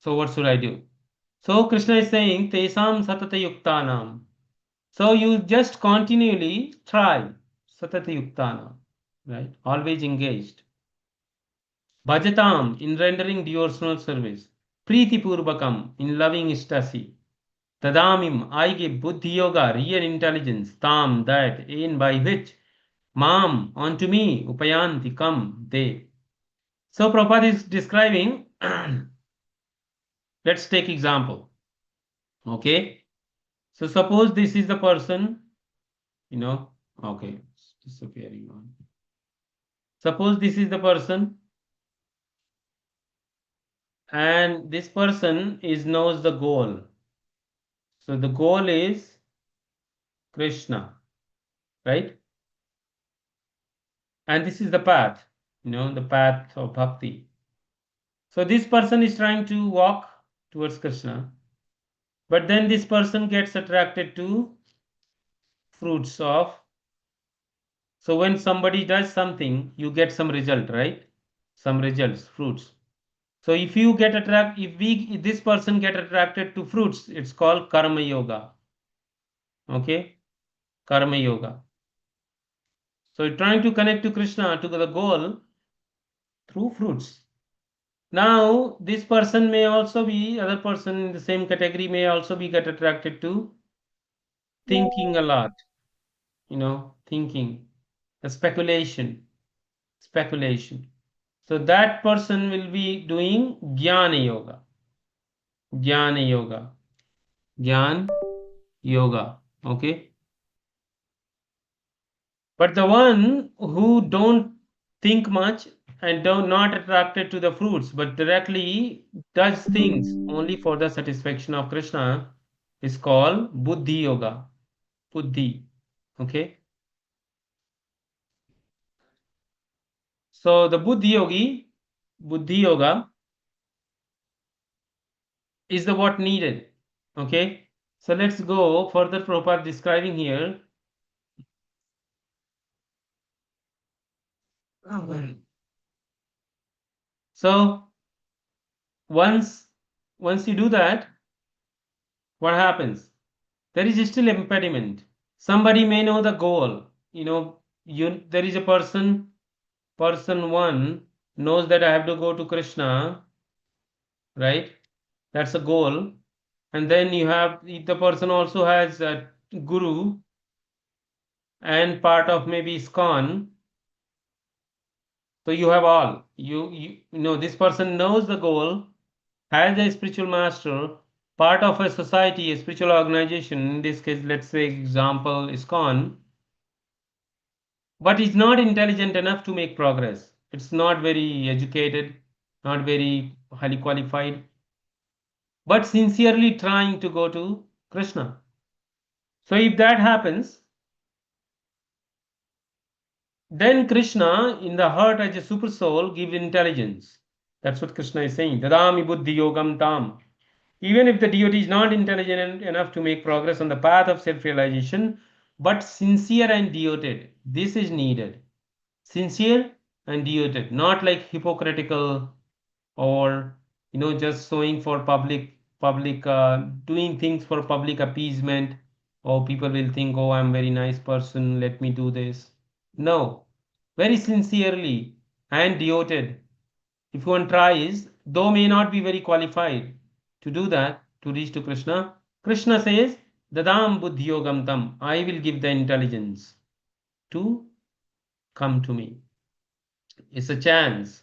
what should I do? So Krishna is saying, Tesam satata yuktanam. So you just continually try satata yuktana, right? Always engaged. Bhajatam in rendering devotional service. Priti purvakam in loving ecstasy. Tadamim I give buddhi yoga, real intelligence, tam that in by which mam unto me upayanti come they. So Prabhupada is describing. Let's take example. Okay. So suppose this is the person, okay, it's disappearing on. Suppose this is the person, and this person knows the goal. So the goal is Krishna, right? And this is the path, the path of bhakti. So this person is trying to walk towards Krishna, but then this person gets attracted to fruits of. So when somebody does something, you get some result, right? Some results, fruits. So if you get if this person get attracted to fruits, it's called karma yoga. Okay, karma yoga. So you're trying to connect to Krishna, to the goal through fruits. Now this person may also be, other person in the same category may also be get attracted to thinking a lot. Thinking, the speculation. So that person will be doing jnana yoga. Jnana yoga. Jnana yoga. Okay. But the one who don't think much and don't not attracted to the fruits, but directly does things only for the satisfaction of Krishna is called buddhi yoga. Buddhi. Okay. So the buddhi yoga is the what needed. Okay. So let's go further. Prabhupada describing here. So once you do that, what happens? There is still impediment. Somebody may know the goal. There is a person one knows that I have to go to Krishna, right? That's a goal. And then you have the person also has a guru and part of maybe ISKCON. So you have all. This person knows the goal, has a spiritual master, part of a society, a spiritual organization. In this case, let's say example ISKCON, but is not intelligent enough to make progress. It's not very educated, not very highly qualified, but sincerely trying to go to Krishna. So if that happens, then Krishna in the heart as a super soul gives intelligence. That's what Krishna is saying. Dadami buddhi yogam tam. Even if the devotee is not intelligent enough to make progress on the path of self-realization, but sincere and devoted, this is needed. Sincere and devoted, not like hypocritical or just showing for public doing things for public appeasement, or people will think, oh, I'm very nice person, let me do this. No, very sincerely and devoted. If one tries, though may not be very qualified to do that, to reach to Krishna, Krishna says, Dadam buddhi yogam tam, I will give the intelligence to come to me. It's a chance.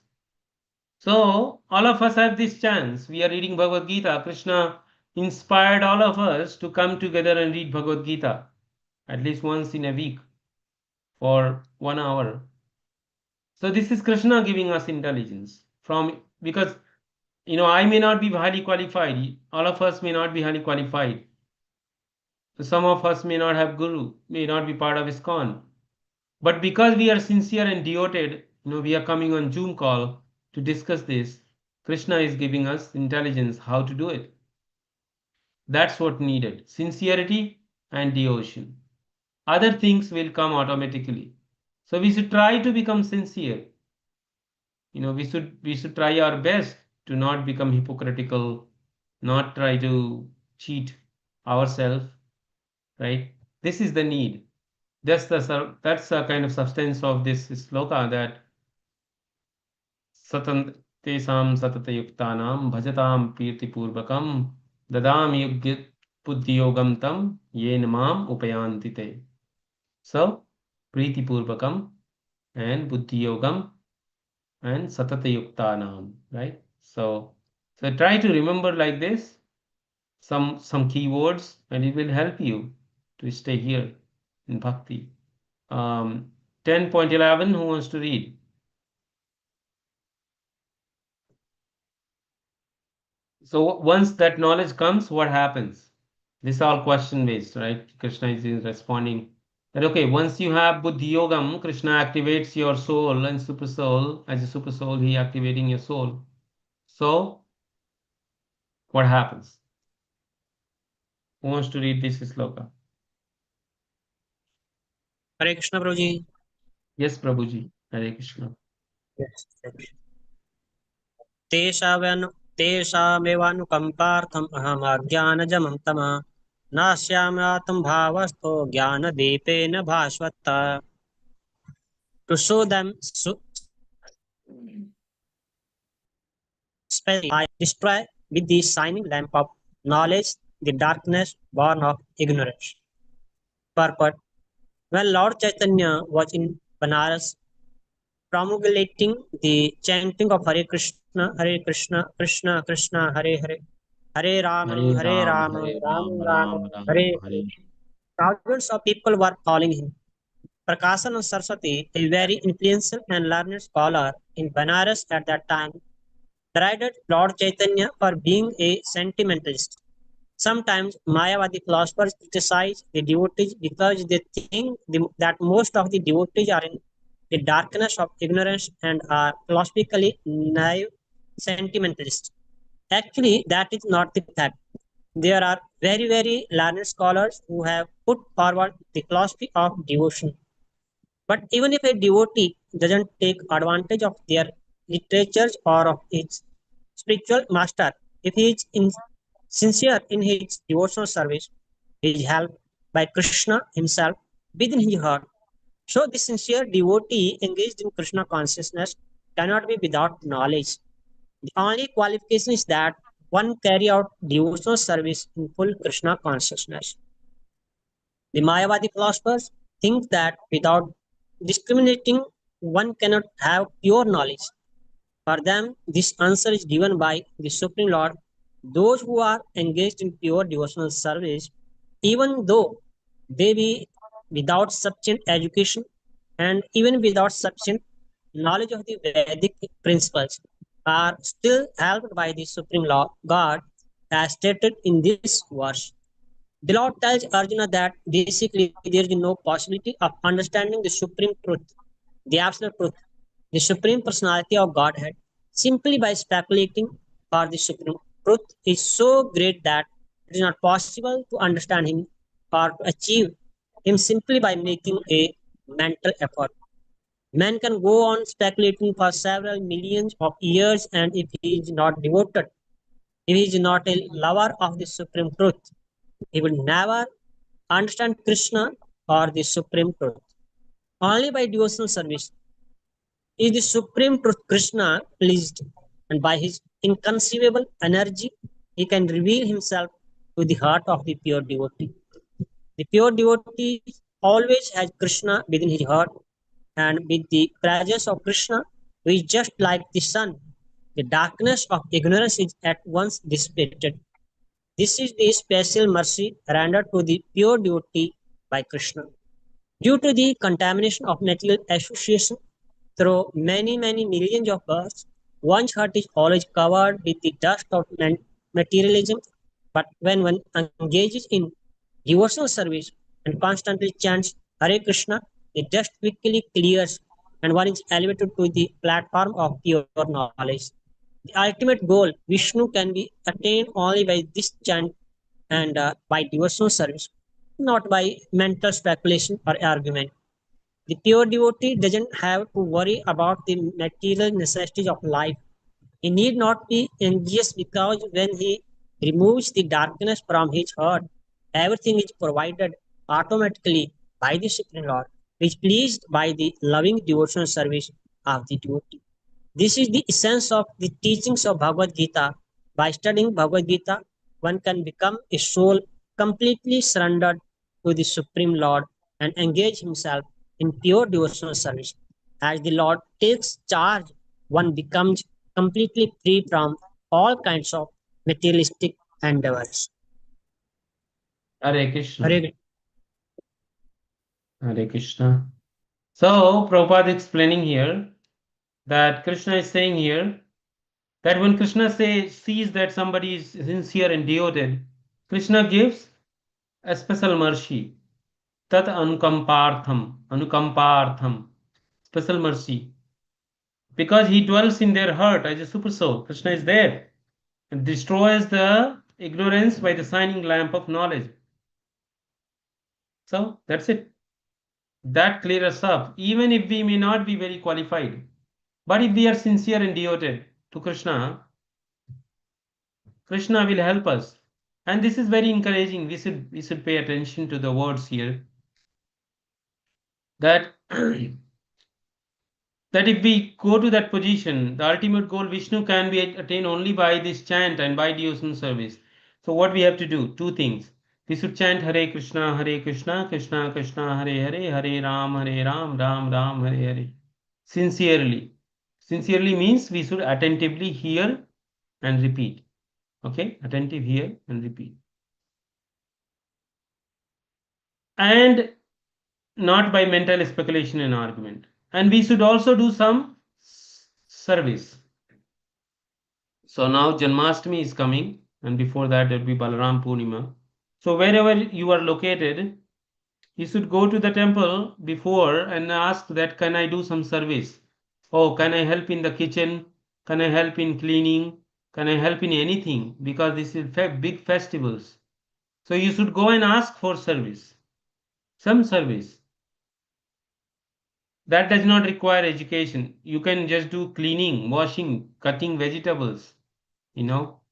So all of us have this chance. We are reading Bhagavad Gita. Krishna inspired all of us to come together and read Bhagavad Gita at least once in a week for 1 hour. So this is Krishna giving us intelligence from, because I may not be highly qualified. All of us may not be highly qualified. So some of us may not have guru, may not be part of ISKCON. But because we are sincere and devoted, we are coming on Zoom call to discuss this. Krishna is giving us intelligence how to do it. That's what needed. Sincerity and devotion. Other things will come automatically. So we should try to become sincere. We should try our best to not become hypocritical, not try to cheat ourselves, right? This is the need. That's the kind of substance of this sloka, that सतत तेषां सततयुक्तानां भजतां कीर्तिपूर्वकं ददामि बुद्धियोगं तं येन माम upayanti te. So प्रीतिपूर्वकम and buddhiyogam and satatayuktanam, right? So try to remember like this some keywords, and it will help you to stay here in bhakti. 10.11, who wants to read? So once that knowledge comes, what happens? This is all question based, right? Krishna is responding that, okay, once you have buddhi yogam, Krishna activates your soul and super soul. As a super soul, he activating your soul. So what happens? Who wants to read this sloka? Hare Krishna, Prabhuji. Yes, Prabhuji. Hare Krishna. Yes. तेषामेवानुकम्पार्थम् अहमज्ञानजमं तमः नास्याम्यात्म भावस्थो ज्ञानदीपेन भास्वत्. To show them I destroy with the shining lamp of knowledge the darkness born of ignorance. Purport. When Lord Chaitanya was in Banaras promulgating the chanting of Hare Krishna, Krishna Krishna, Hare Hare, Hare Rama, Hare Rama, Rama Rama, Hare Hare, thousands of people were following him. Prakasana Saraswati, a very influential and learned scholar in Banaras at that time, derided Lord Chaitanya for being a sentimentalist. Sometimes Mayavadi philosophers criticize the devotees because they think that most of the devotees are in the darkness of ignorance and are philosophically naive sentimentalists. Actually, that is not the fact. There are very, very learned scholars who have put forward the philosophy of devotion. But even if a devotee doesn't take advantage of their literatures or of its spiritual master, if he is sincere in his devotional service, he is helped by Krishna himself within his heart. So, the sincere devotee engaged in Krishna consciousness cannot be without knowledge. The only qualification is that one carry out devotional service in full Krishna consciousness. The Mayavadi philosophers think that without discriminating, one cannot have pure knowledge. For them, this answer is given by the Supreme Lord. Those who are engaged in pure devotional service, even though they be without sufficient education and even without sufficient knowledge of the Vedic principles, are still helped by the Supreme Lord God, as stated in this verse. The Lord tells Arjuna that basically there is no possibility of understanding the supreme truth, the absolute truth, the supreme personality of Godhead, simply by speculating for the supreme truth is so great that it is not possible to understand him or to achieve him simply by making a mental effort. Man can go on speculating for several millions of years, and if he is not devoted, if he is not a lover of the supreme truth, he will never understand Krishna or the supreme truth. Only by devotional service is the supreme truth Krishna pleased, and by his inconceivable energy, he can reveal himself to the heart of the pure devotee. The pure devotee always has Krishna within his heart, and with the presence of Krishna, he is just like the sun. the darkness of ignorance is at once dissipated. This is the special mercy rendered to the pure devotee by Krishna. Due to the contamination of material association through many, many millions of births, one's heart is always covered with the dust of materialism. But when one engages in devotional service and constantly chants Hare Krishna, the dust quickly clears and one is elevated to the platform of pure knowledge. The ultimate goal, Vishnu, can be attained only by this chant and by devotional service, not by mental speculation or argument. The pure devotee doesn't have to worry about the material necessities of life. He need not be anxious because when he removes the darkness from his heart, everything is provided automatically by the Supreme Lord, which is pleased by the loving devotional service of the devotee. This is the essence of the teachings of Bhagavad Gita. By studying Bhagavad Gita, one can become a soul completely surrendered to the Supreme Lord and engage himself in pure devotional service. As the Lord takes charge, one becomes completely free from all kinds of materialistic endeavors. Hare Krishna. Hare Hare Krishna. So Prabhupada explaining here that Krishna is saying here that when Krishna sees that somebody is sincere and devoted, Krishna gives a special mercy. Tat anukampartham, special mercy. Because he dwells in their heart as a super soul. Krishna is there and destroys the ignorance by the shining lamp of knowledge. So that's it. That clears us up. Even if we may not be very qualified, but if we are sincere and devoted to Krishna, Krishna will help us. And this is very encouraging. We should pay attention to the words here. That that if we go to that position, the ultimate goal, Vishnu, can be attained only by this chant and by devotional service. So what we have to do? Two things. We should chant Hare Krishna, Krishna Krishna, Hare Hare, Hare Ram, Ram Ram, Hare Hare. Sincerely. Sincerely means we should attentively hear and repeat. Okay? Attentive, hear and repeat. And not by mental speculation and argument. And we should also do some service. So now Janmashtami is coming, and before that there will be Balaram Purnima. So wherever you are located, you should go to the temple before and ask that, can I do some service? Oh, can I help in the kitchen? Can I help in cleaning? Can I help in anything? Because this is big festivals. So you should go and ask for service. Some service. That does not require education. You can just do cleaning, washing, cutting vegetables,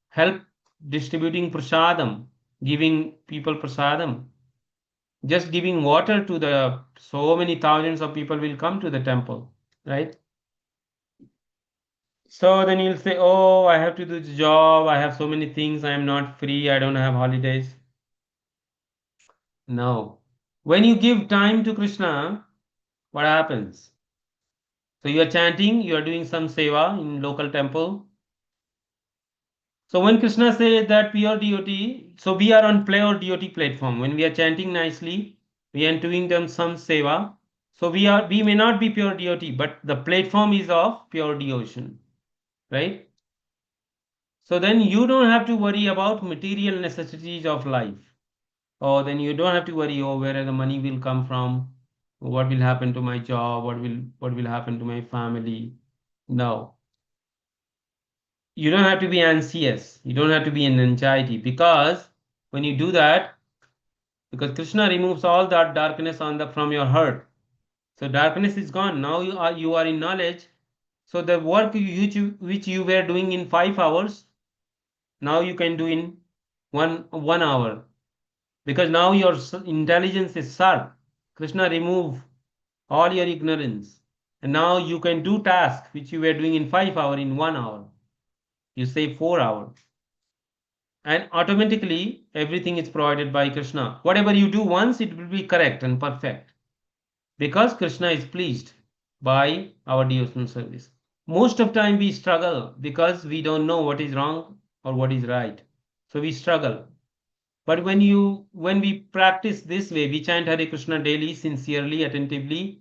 help distributing prasadam, giving people prasadam, just giving water to the so many thousands of people will come to the temple, right? So then you'll say, oh, I have to do the job, I have so many things, I am not free, I don't have holidays. No. When you give time to Krishna, what happens? So you are chanting, you are doing some seva in local temple. So when Krishna says that pure devotee, so we are on pure devotee platform. When we are chanting nicely, we are doing them some seva. So we may not be pure devotee, but the platform is of pure devotion, right? So then you don't have to worry about material necessities of life. Or then you don't have to worry, oh, where the money will come from, what will happen to my job, what will happen to my family. No. You don't have to be anxious. You don't have to be in anxiety, because when you do that, because Krishna removes all that darkness from your heart. So darkness is gone. Now you are in knowledge. So the work which you were doing in 5 hours, now you can do in one hour, because now your intelligence is sharp. Krishna remove all your ignorance, and now you can do tasks which you were doing in 5 hours in 1 hour. You save 4 hours. And automatically everything is provided by Krishna. Whatever you do once, it will be correct and perfect, because Krishna is pleased by our devotional service. Most of time we struggle because we don't know what is wrong or what is right. So we struggle. But when we practice this way, we chant Hare Krishna daily, sincerely, attentively,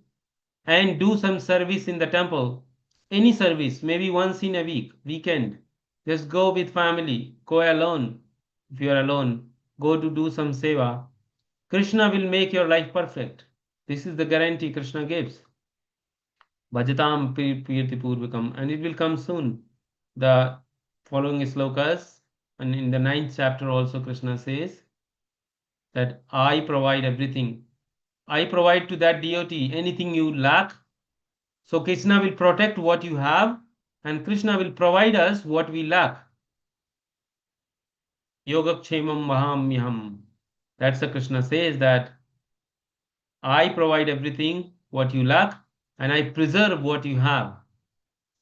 and do some service in the temple. Any service, maybe once in a week, weekend. Just go with family, go alone. If you are alone, go to do some seva. Krishna will make your life perfect. This is the guarantee Krishna gives. Bhajatam Pirti Purvakam, and it will come soon. The following slokas, and in the 9th chapter also Krishna says that I provide everything. I provide to that devotee anything you lack. So Krishna will protect what you have, and Krishna will provide us what we lack. Yogakshemam Mahamyam. That's the Krishna says that I provide everything what you lack, and I preserve what you have.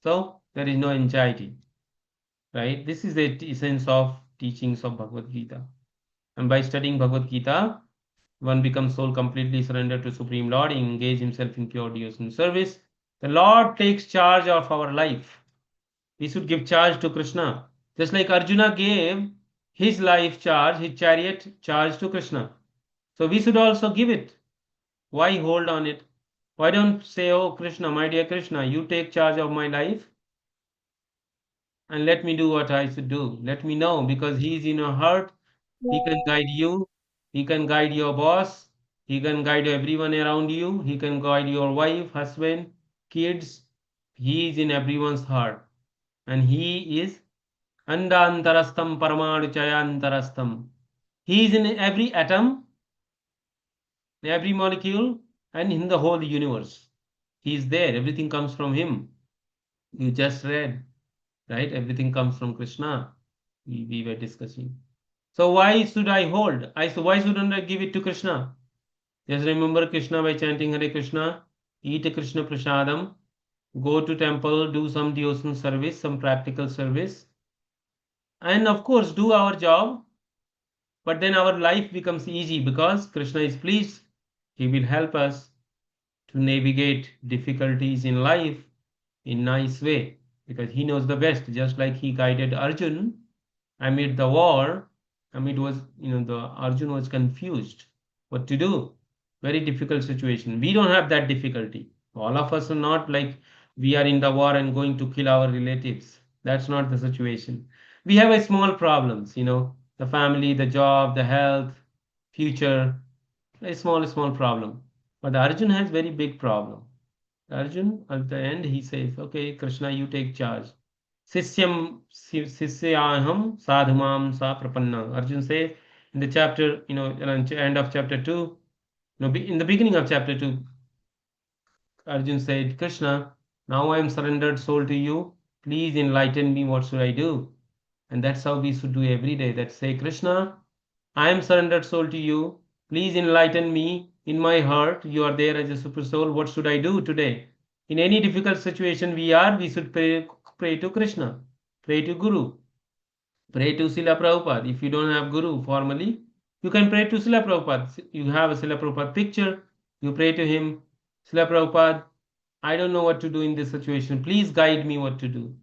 So there is no anxiety. Right? This is the essence of teachings of Bhagavad Gita. And by studying Bhagavad Gita, one becomes soul completely surrendered to Supreme Lord and engage himself in pure devotion service. The Lord takes charge of our life. We should give charge to Krishna. Just like Arjuna gave his life charge, his chariot charge to Krishna. So we should also give it. Why hold on it? Why don't say, oh Krishna, my dear Krishna, you take charge of my life and let me do what I should do. Let me know, because he is in your heart. He can guide you. He can guide your boss. He can guide everyone around you. He can guide your wife, husband, kids. He is in everyone's heart. And he is Andantarastam Paramadu Chayantarastam. He is in every atom, every molecule, and in the whole universe. He is there. Everything comes from him. You just read, right? Everything comes from Krishna. We were discussing. So why should I hold? Why shouldn't I give it to Krishna? Just remember Krishna by chanting Hare Krishna, eat Krishna Prasadam, go to temple, do some devotional service, some practical service, and of course do our job. But then our life becomes easy because Krishna is pleased. He will help us to navigate difficulties in life in nice way, because he knows the best. Just like he guided Arjun amid the war, amid was the Arjun was confused what to do. Very difficult situation. We don't have that difficulty. All of us are not like we are in the war and going to kill our relatives. That's not the situation. We have a small problems, the family, the job, the health, future, a small problem. But the Arjun has very big problem. Arjun, at the end, he says, okay, Krishna, you take charge. Sisyaham sadhumam sa prapanna. Arjun says in the chapter, end of chapter 2, in the beginning of chapter 2, Arjun said, Krishna, now I am surrendered soul to you. Please enlighten me. What should I do? And that's how we should do every day. That say, Krishna, I am surrendered soul to you. Please enlighten me in my heart. You are there as a super soul. What should I do today? In any difficult situation we should pray to Krishna, pray to Guru, pray to Srila Prabhupada. If you don't have Guru formally, you can pray to Srila Prabhupada. You have a Srila Prabhupada picture, you pray to him, Srila Prabhupada, I don't know what to do in this situation. Please guide me what to do.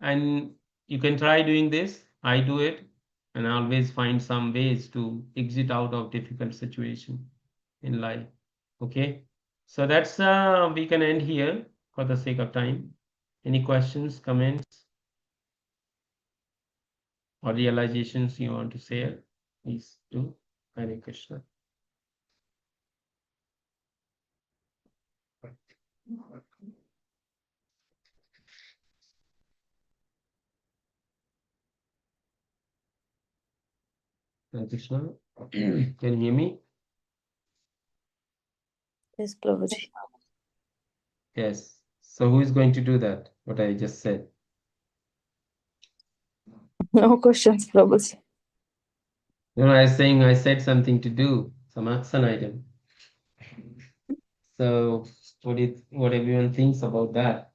And you can try doing this. I do it, and I always find some ways to exit out of difficult situation in life. Okay, so that's we can end here for the sake of time. Any questions, comments, or realizations you want to share? Please do. Hare Krishna. Hare Krishna. Can you hear me? Yes, Prabhuji. Yes. So who is going to do that? What I just said. No questions, Prabhuji. I was saying I said something to do, some action item. So what everyone thinks about that?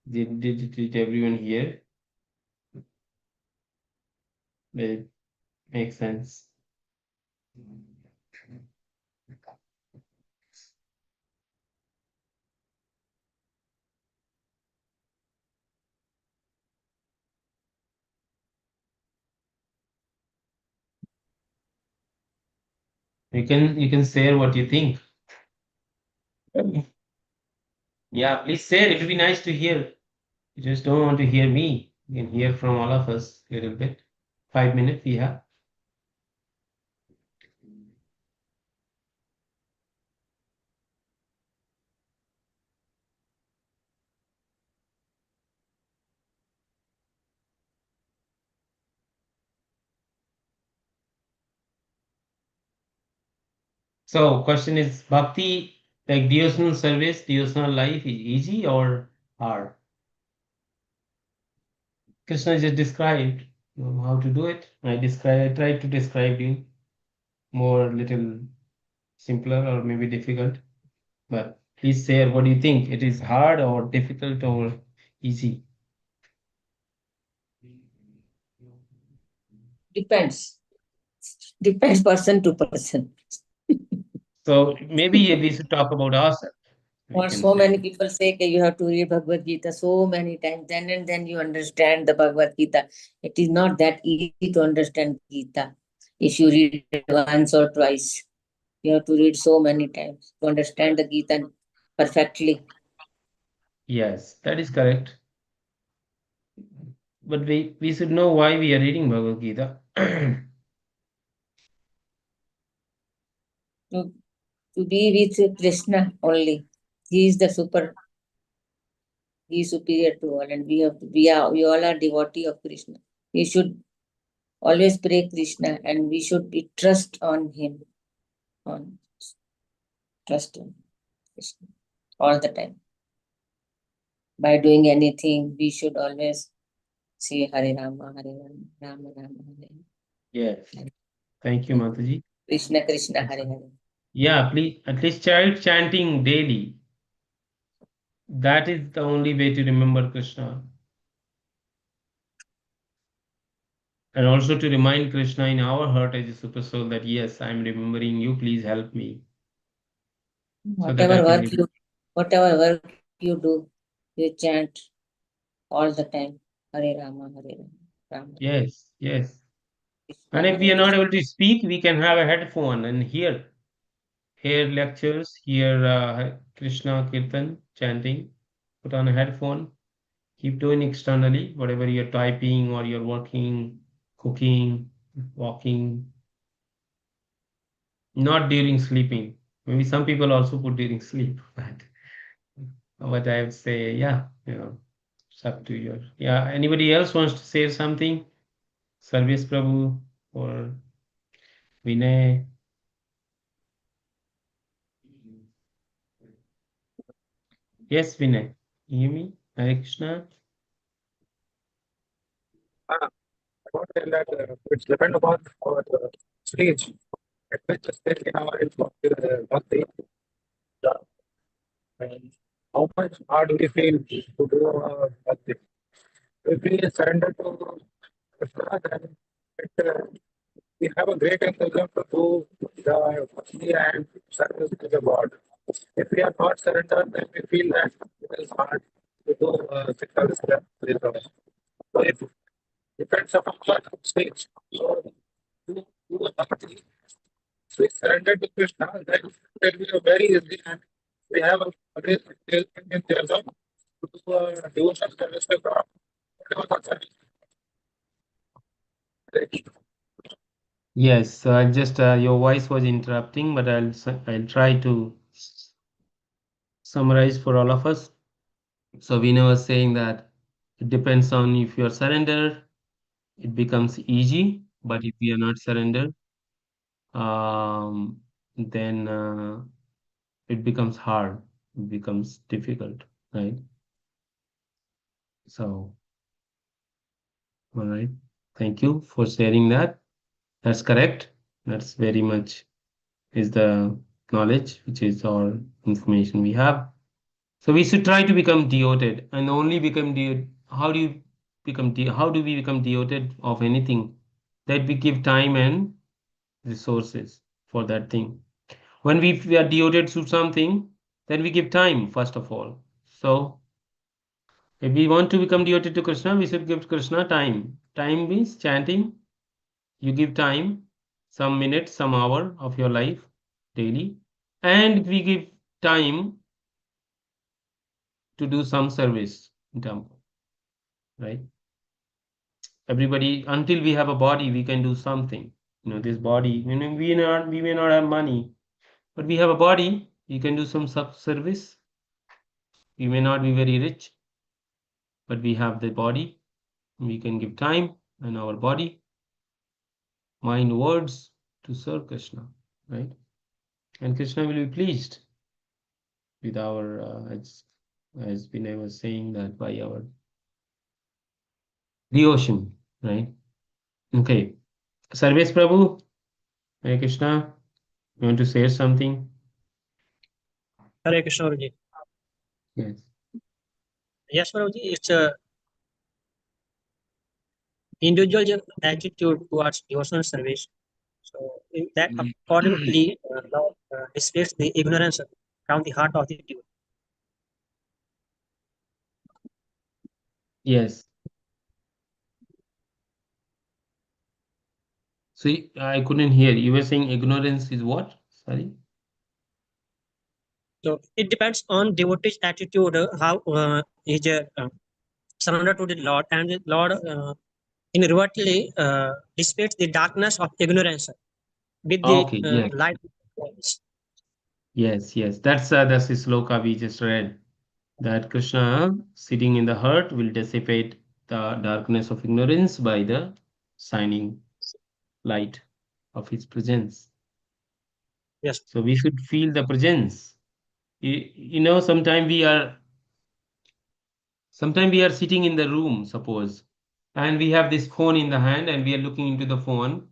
Did everyone hear? It makes sense. You can share what you think. Yeah, please share. It would be nice to hear. You just don't want to hear me. You can hear from all of us a little bit. 5 minutes we have. So question is bhakti, like devotional service, devotional life is easy or hard? Krishna just described how to do it. I tried to describe you more little simpler or maybe difficult. But please share what do you think? It is hard or difficult or easy? Depends. Depends person to person. So maybe we should talk about ourselves. We Or can so say. many people say that you have to read Bhagavad Gita so many times, then and then you understand the Bhagavad Gita. It is not that easy to understand Gita. If you read it once or twice, you have to read so many times to understand the Gita perfectly. Yes, that is correct. But we should know why we are reading Bhagavad Gita. To, to be with Krishna only. He is the super, he is superior to all, and we all are devotee of Krishna. We should always pray Krishna, and we should be trust on him, on trust on Krishna all the time. By doing anything, we should always say Hare Rama, Hare Rama, Rama Rama, Hare Yes. Thank you, Hare. Mataji. Krishna Krishna, Hare Hare. Yeah, please, at least child chanting daily. That is the only way to remember Krishna. And also to remind Krishna in our heart as a super soul that yes, I am remembering you, please help me. So that I Whatever can work you, whatever work you do, you chant all the time. Hare Rama, Hare Rama, Rama Rama, yes, yes. Krishna And if Hare we are not Krishna. able to speak, we can have a headphone and hear lectures, hear Krishna Kirtan chanting, put on a headphone, keep doing externally, whatever you're typing or you're working, cooking, walking, not during sleeping. Maybe some people also put during sleep, but I would say, yeah, it's up to you. Yeah, anybody else wants to say something? Service Prabhu or Vinay? Yes, Vinay. You hear me? Hare Krishna. I want to tell that it's depend upon our stage. At which stage in our bhakti, uh, and how much hard we feel to do bhakti. If we surrender to Krishna, then we have a great enthusiasm to do the bhakti and service to the God. If we are not surrendered, then we feel that it is hard to do service to the God. So it depends upon what stage. So do the bhakti. So we surrender to Krishna, then it will be very easy and we have a great enthusiasm to do devotional service to God. Whatever the service. Yes, I just your voice was interrupting, but I'll try to summarize for all of us. So Vinay was saying that it depends on if you are surrendered, it becomes easy. But if we are not surrendered, then it becomes hard. It becomes difficult, right? So, all right. Thank you for sharing that. That's correct. That's very much is the knowledge, which is all information we have. So we should try to become devoted and only become devoted. How do you become how do we become devoted of anything? That we give time and resources for that thing. When we are devoted to something, then we give time first of all. So if we want to become devoted to Krishna, we should give Krishna time. Time means chanting. You give time, some minutes, some hour of your life daily, and we give time to do some service in temple, right? Everybody, until we have a body, we can do something. This body, we may not have money, but we have a body, we can do some service. We may not be very rich, but we have the body. We can give time and our body, mind, words to serve Krishna, right? And Krishna will be pleased with our, as Vinay was saying, that by our devotion, right? Okay. Sarvesh Prabhu, Hare Krishna, you want to say something? Hare Krishna, Guruji. Yes. Yes, Guruji, it's a individual attitude towards devotional service. So that accordingly Lord dissipates the ignorance from the heart of the devotee. Yes. So I couldn't hear. You were saying ignorance is what? Sorry. So it depends on devotee's attitude, how is surrender to the Lord, and the Lord inadvertently dissipates the darkness of ignorance with the Okay. Yes. light. Yes. Yes. That's the sloka we just read. That Krishna sitting in the heart will dissipate the darkness of ignorance by the shining light of his presence. Yes, So we should feel the presence. Sometimes we are sitting in the room, suppose, and we have this phone in the hand and we are looking into the phone,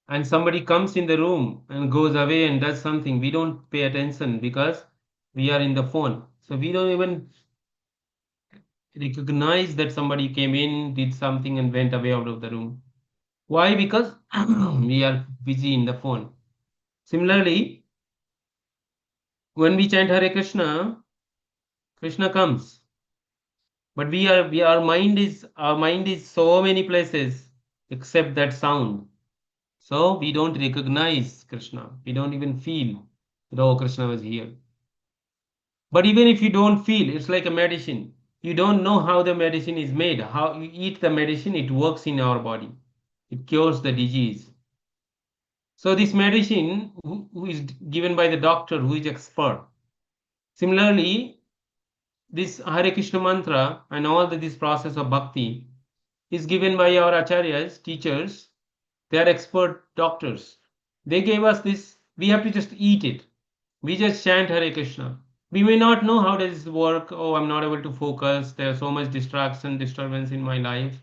and somebody comes in the room and goes away and does something. We don't pay attention because we are in the phone. So we don't even recognize that somebody came in, did something, and went away out of the room. Why? Because we are busy in the phone. Similarly, when we chant Hare Krishna, Krishna comes. But our mind is so many places except that sound. So we don't recognize Krishna. We don't even feel that, oh, Krishna was here. But even if you don't feel, it's like a medicine. You don't know how the medicine is made. How you eat the medicine, it works in our body. It cures the disease. So this medicine, who is given by the doctor, who is expert. Similarly, this Hare Krishna mantra and all this process of bhakti is given by our acharyas, teachers. They are expert doctors. They gave us this. We have to just eat it. We just chant Hare Krishna. We may not know how does this work. Oh, I'm not able to focus. There's so much disturbance in my life.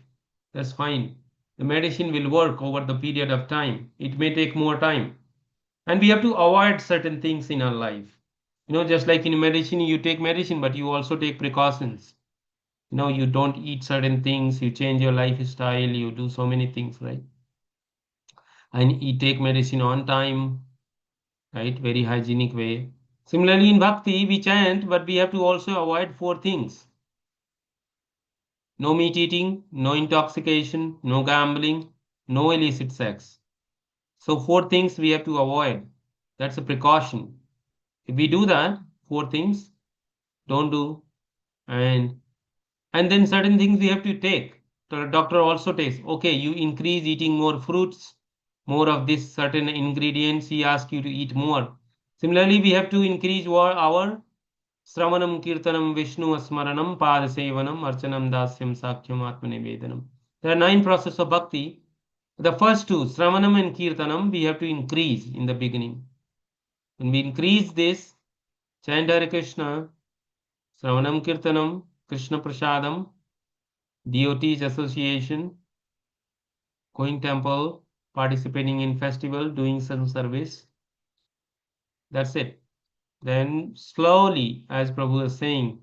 That's fine. The medicine will work over the period of time. It may take more time. And we have to avoid certain things in our life. Just like in medicine, you take medicine, but you also take precautions. You don't eat certain things, you change your lifestyle, you do so many things, right? And you take medicine on time, right? Very hygienic way. Similarly, in bhakti, we chant, but we have to also avoid four things: no meat eating, no intoxication, no gambling, no illicit sex. So, four things we have to avoid. That's a precaution. If we do that, four things, don't do, and then certain things we have to take. The doctor also takes. Okay, you increase eating more fruits, more of this certain ingredients. He asks you to eat more. Similarly, we have to increase our Sravanam Kirtanam Vishnu Smaranam Padasevanam Archanam Dasyam Sakhyam Atmanevedanam. There are 9 processes of bhakti. The first two, Sravanam and Kirtanam, we have to increase in the beginning. When we increase this, chant Hare Krishna, Sravanam Kirtanam, Krishna Prasadam, devotees association, going temple, participating in festival, doing some service. That's it. then slowly, as Prabhu was saying,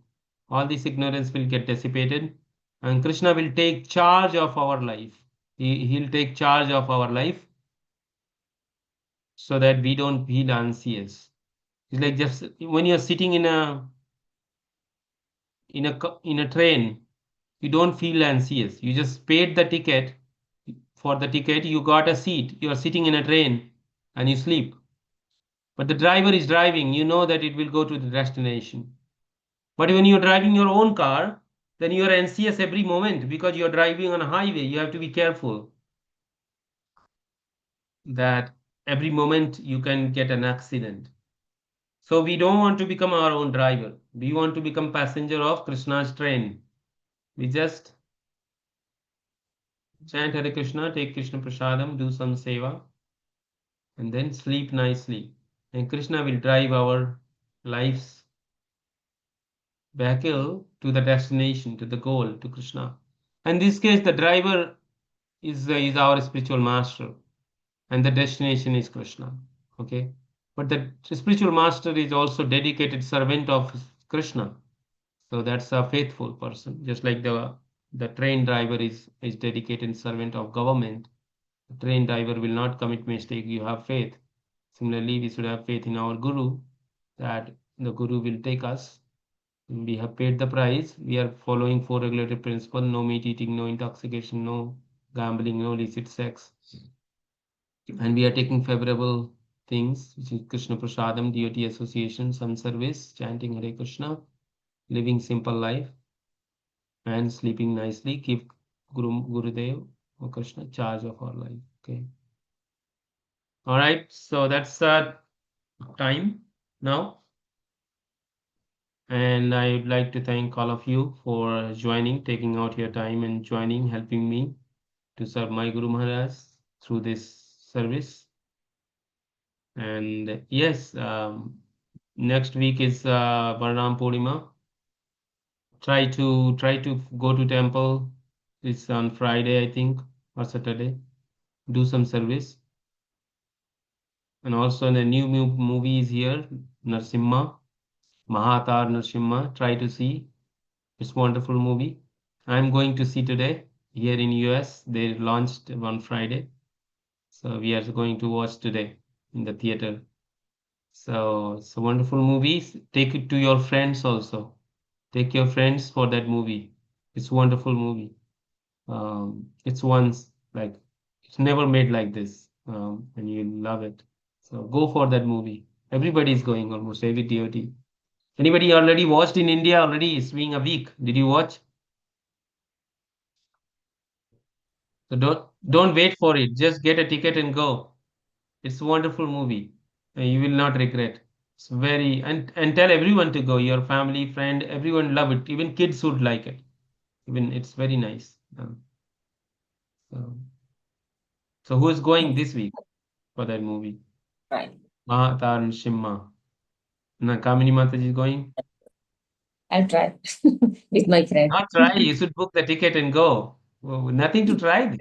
all this ignorance will get dissipated and Krishna will take charge of our life. He'll take charge of our life so that we don't feel anxious. It's like just when you're sitting in a train, you don't feel anxious. You just paid the ticket. For the ticket, you got a seat. You are sitting in a train and you sleep. But the driver is driving. You know that it will go to the destination. But when you're driving your own car, then you are anxious every moment because you're driving on a highway. You have to be careful that every moment you can get an accident. So we don't want to become our own driver. We want to become passenger of Krishna's train. We just chant Hare Krishna, take Krishna Prasadam, do some seva, and then sleep nicely. And Krishna will drive our life's vehicle to the destination, to the goal, to Krishna. In this case, the driver is our spiritual master, and the destination is Krishna. Okay, but the spiritual master is also dedicated servant of Krishna. So that's a faithful person, just like the train driver is dedicated servant of government. The train driver will not commit mistake. You have faith. Similarly, we should have faith in our guru that the guru will take us. We have paid the price. We are following four regulated principles: no meat eating, no intoxication, no gambling, no illicit sex, and we are taking favorable things, which is Krishna Prasadam, devotee association, sun service, chanting Hare Krishna, living simple life, and sleeping nicely. Give Gurudev or Krishna charge of our life. Okay. All right. So that's time now. And I would like to thank all of you for joining, taking out your time and joining, helping me to serve my Guru Maharaj through this service. And yes, next week is Varnam Purnima. Try to go to temple. It's on Friday, I think, or Saturday. Do some service. And also the new movie is here, Narsimha, Mahatar Narsimha. Try to see. It's wonderful movie. I'm going to see today here in US. They launched on Friday. So we are going to watch today in the theater. So it's a wonderful movie. Take it to your friends also. Take your friends for that movie. It's a wonderful movie. It's once like it's never made like this, and you love it. So go for that movie. Everybody is going, almost every DOT. Anybody already watched in India already? It's been a week. Did you watch? So don't wait for it. Just get a ticket and go. It's a wonderful movie. And you will not regret. It's very and tell everyone to go. Your family, friend, everyone love it. Even kids would like it. Even it's very nice. So, so who is going this week for that movie? Right. Mahatar and Shimma. Na Kamini Mataji is going? I'll try with my friend. Not try. You should book the ticket and go. Well, nothing to try there.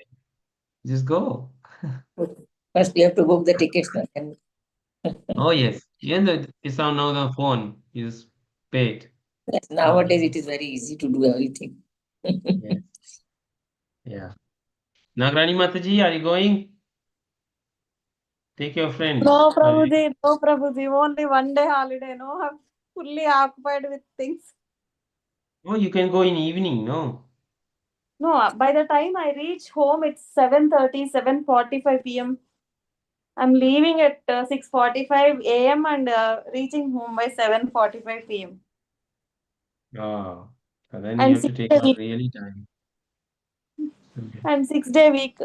Just go. First, we have to book the tickets. And Oh yes. Even though it's on now the phone. You just pay it. yes, nowadays, it is very easy to do everything. Yes. Yeah. Nagrani Mataji, are you going? Take your friends. No, Prabhuji, no, Prabhuji. Only one day holiday. No, I'm fully occupied with things. Oh, you can go in evening, no? No, by the time I reach home, it's 7:30, 7:45 p.m. I'm leaving at 6:45 a.m. and reaching home by 7:45 p.m. Oh, so then you And have to take out really time. Okay. and 6-day week.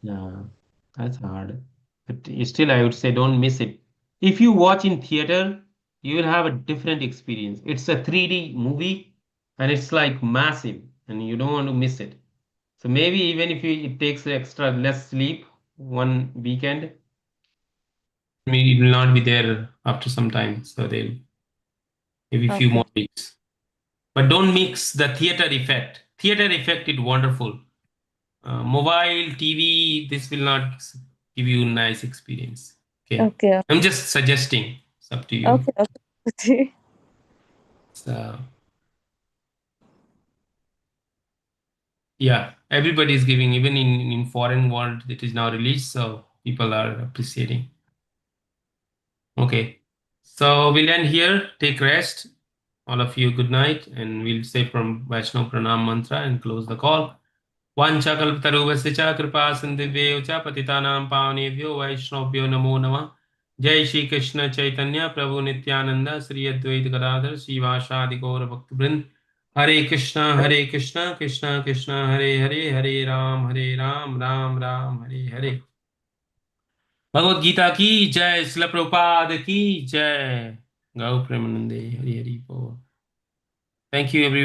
Yeah, that's hard. But still, I would say don't miss it. If you watch in theater, you will have a different experience. It's a 3D movie and it's like massive and you don't want to miss it. So maybe even if it takes extra less sleep one weekend, maybe it will not be there after some time. So they'll maybe few more weeks. But don't mix the theater effect. Theater effect is wonderful. Mobile, TV, this will not give you a nice experience. Okay. Okay. I'm just suggesting. It's up to you. Okay, okay. So, yeah, everybody is giving, even in foreign world, it is now released, so people are appreciating. Okay, so we'll end here. Take rest, all of you. Good night, and we'll say from Vaishnav Pranam mantra and close the call. वाञ्छाकल्पतरुभ्यश्च च कृपा सिन्धुभ्यो च पतितानां पावनेभ्यो वैष्णवभ्यो नमो नमः। जय श्री कृष्ण चैतन्य प्रभु नित्यानंद श्री अद्वैत गदाधर श्रीवासादि गौर भक्तवृंद। हरे कृष्णा कृष्णा कृष्णा हरे हरे, हरे राम राम राम हरे हरे। भगवत गीता की जय, श्रील प्रभुपाद की जय। गौ प्रेमानंदे हरि हरि बोल। Thank you everyone.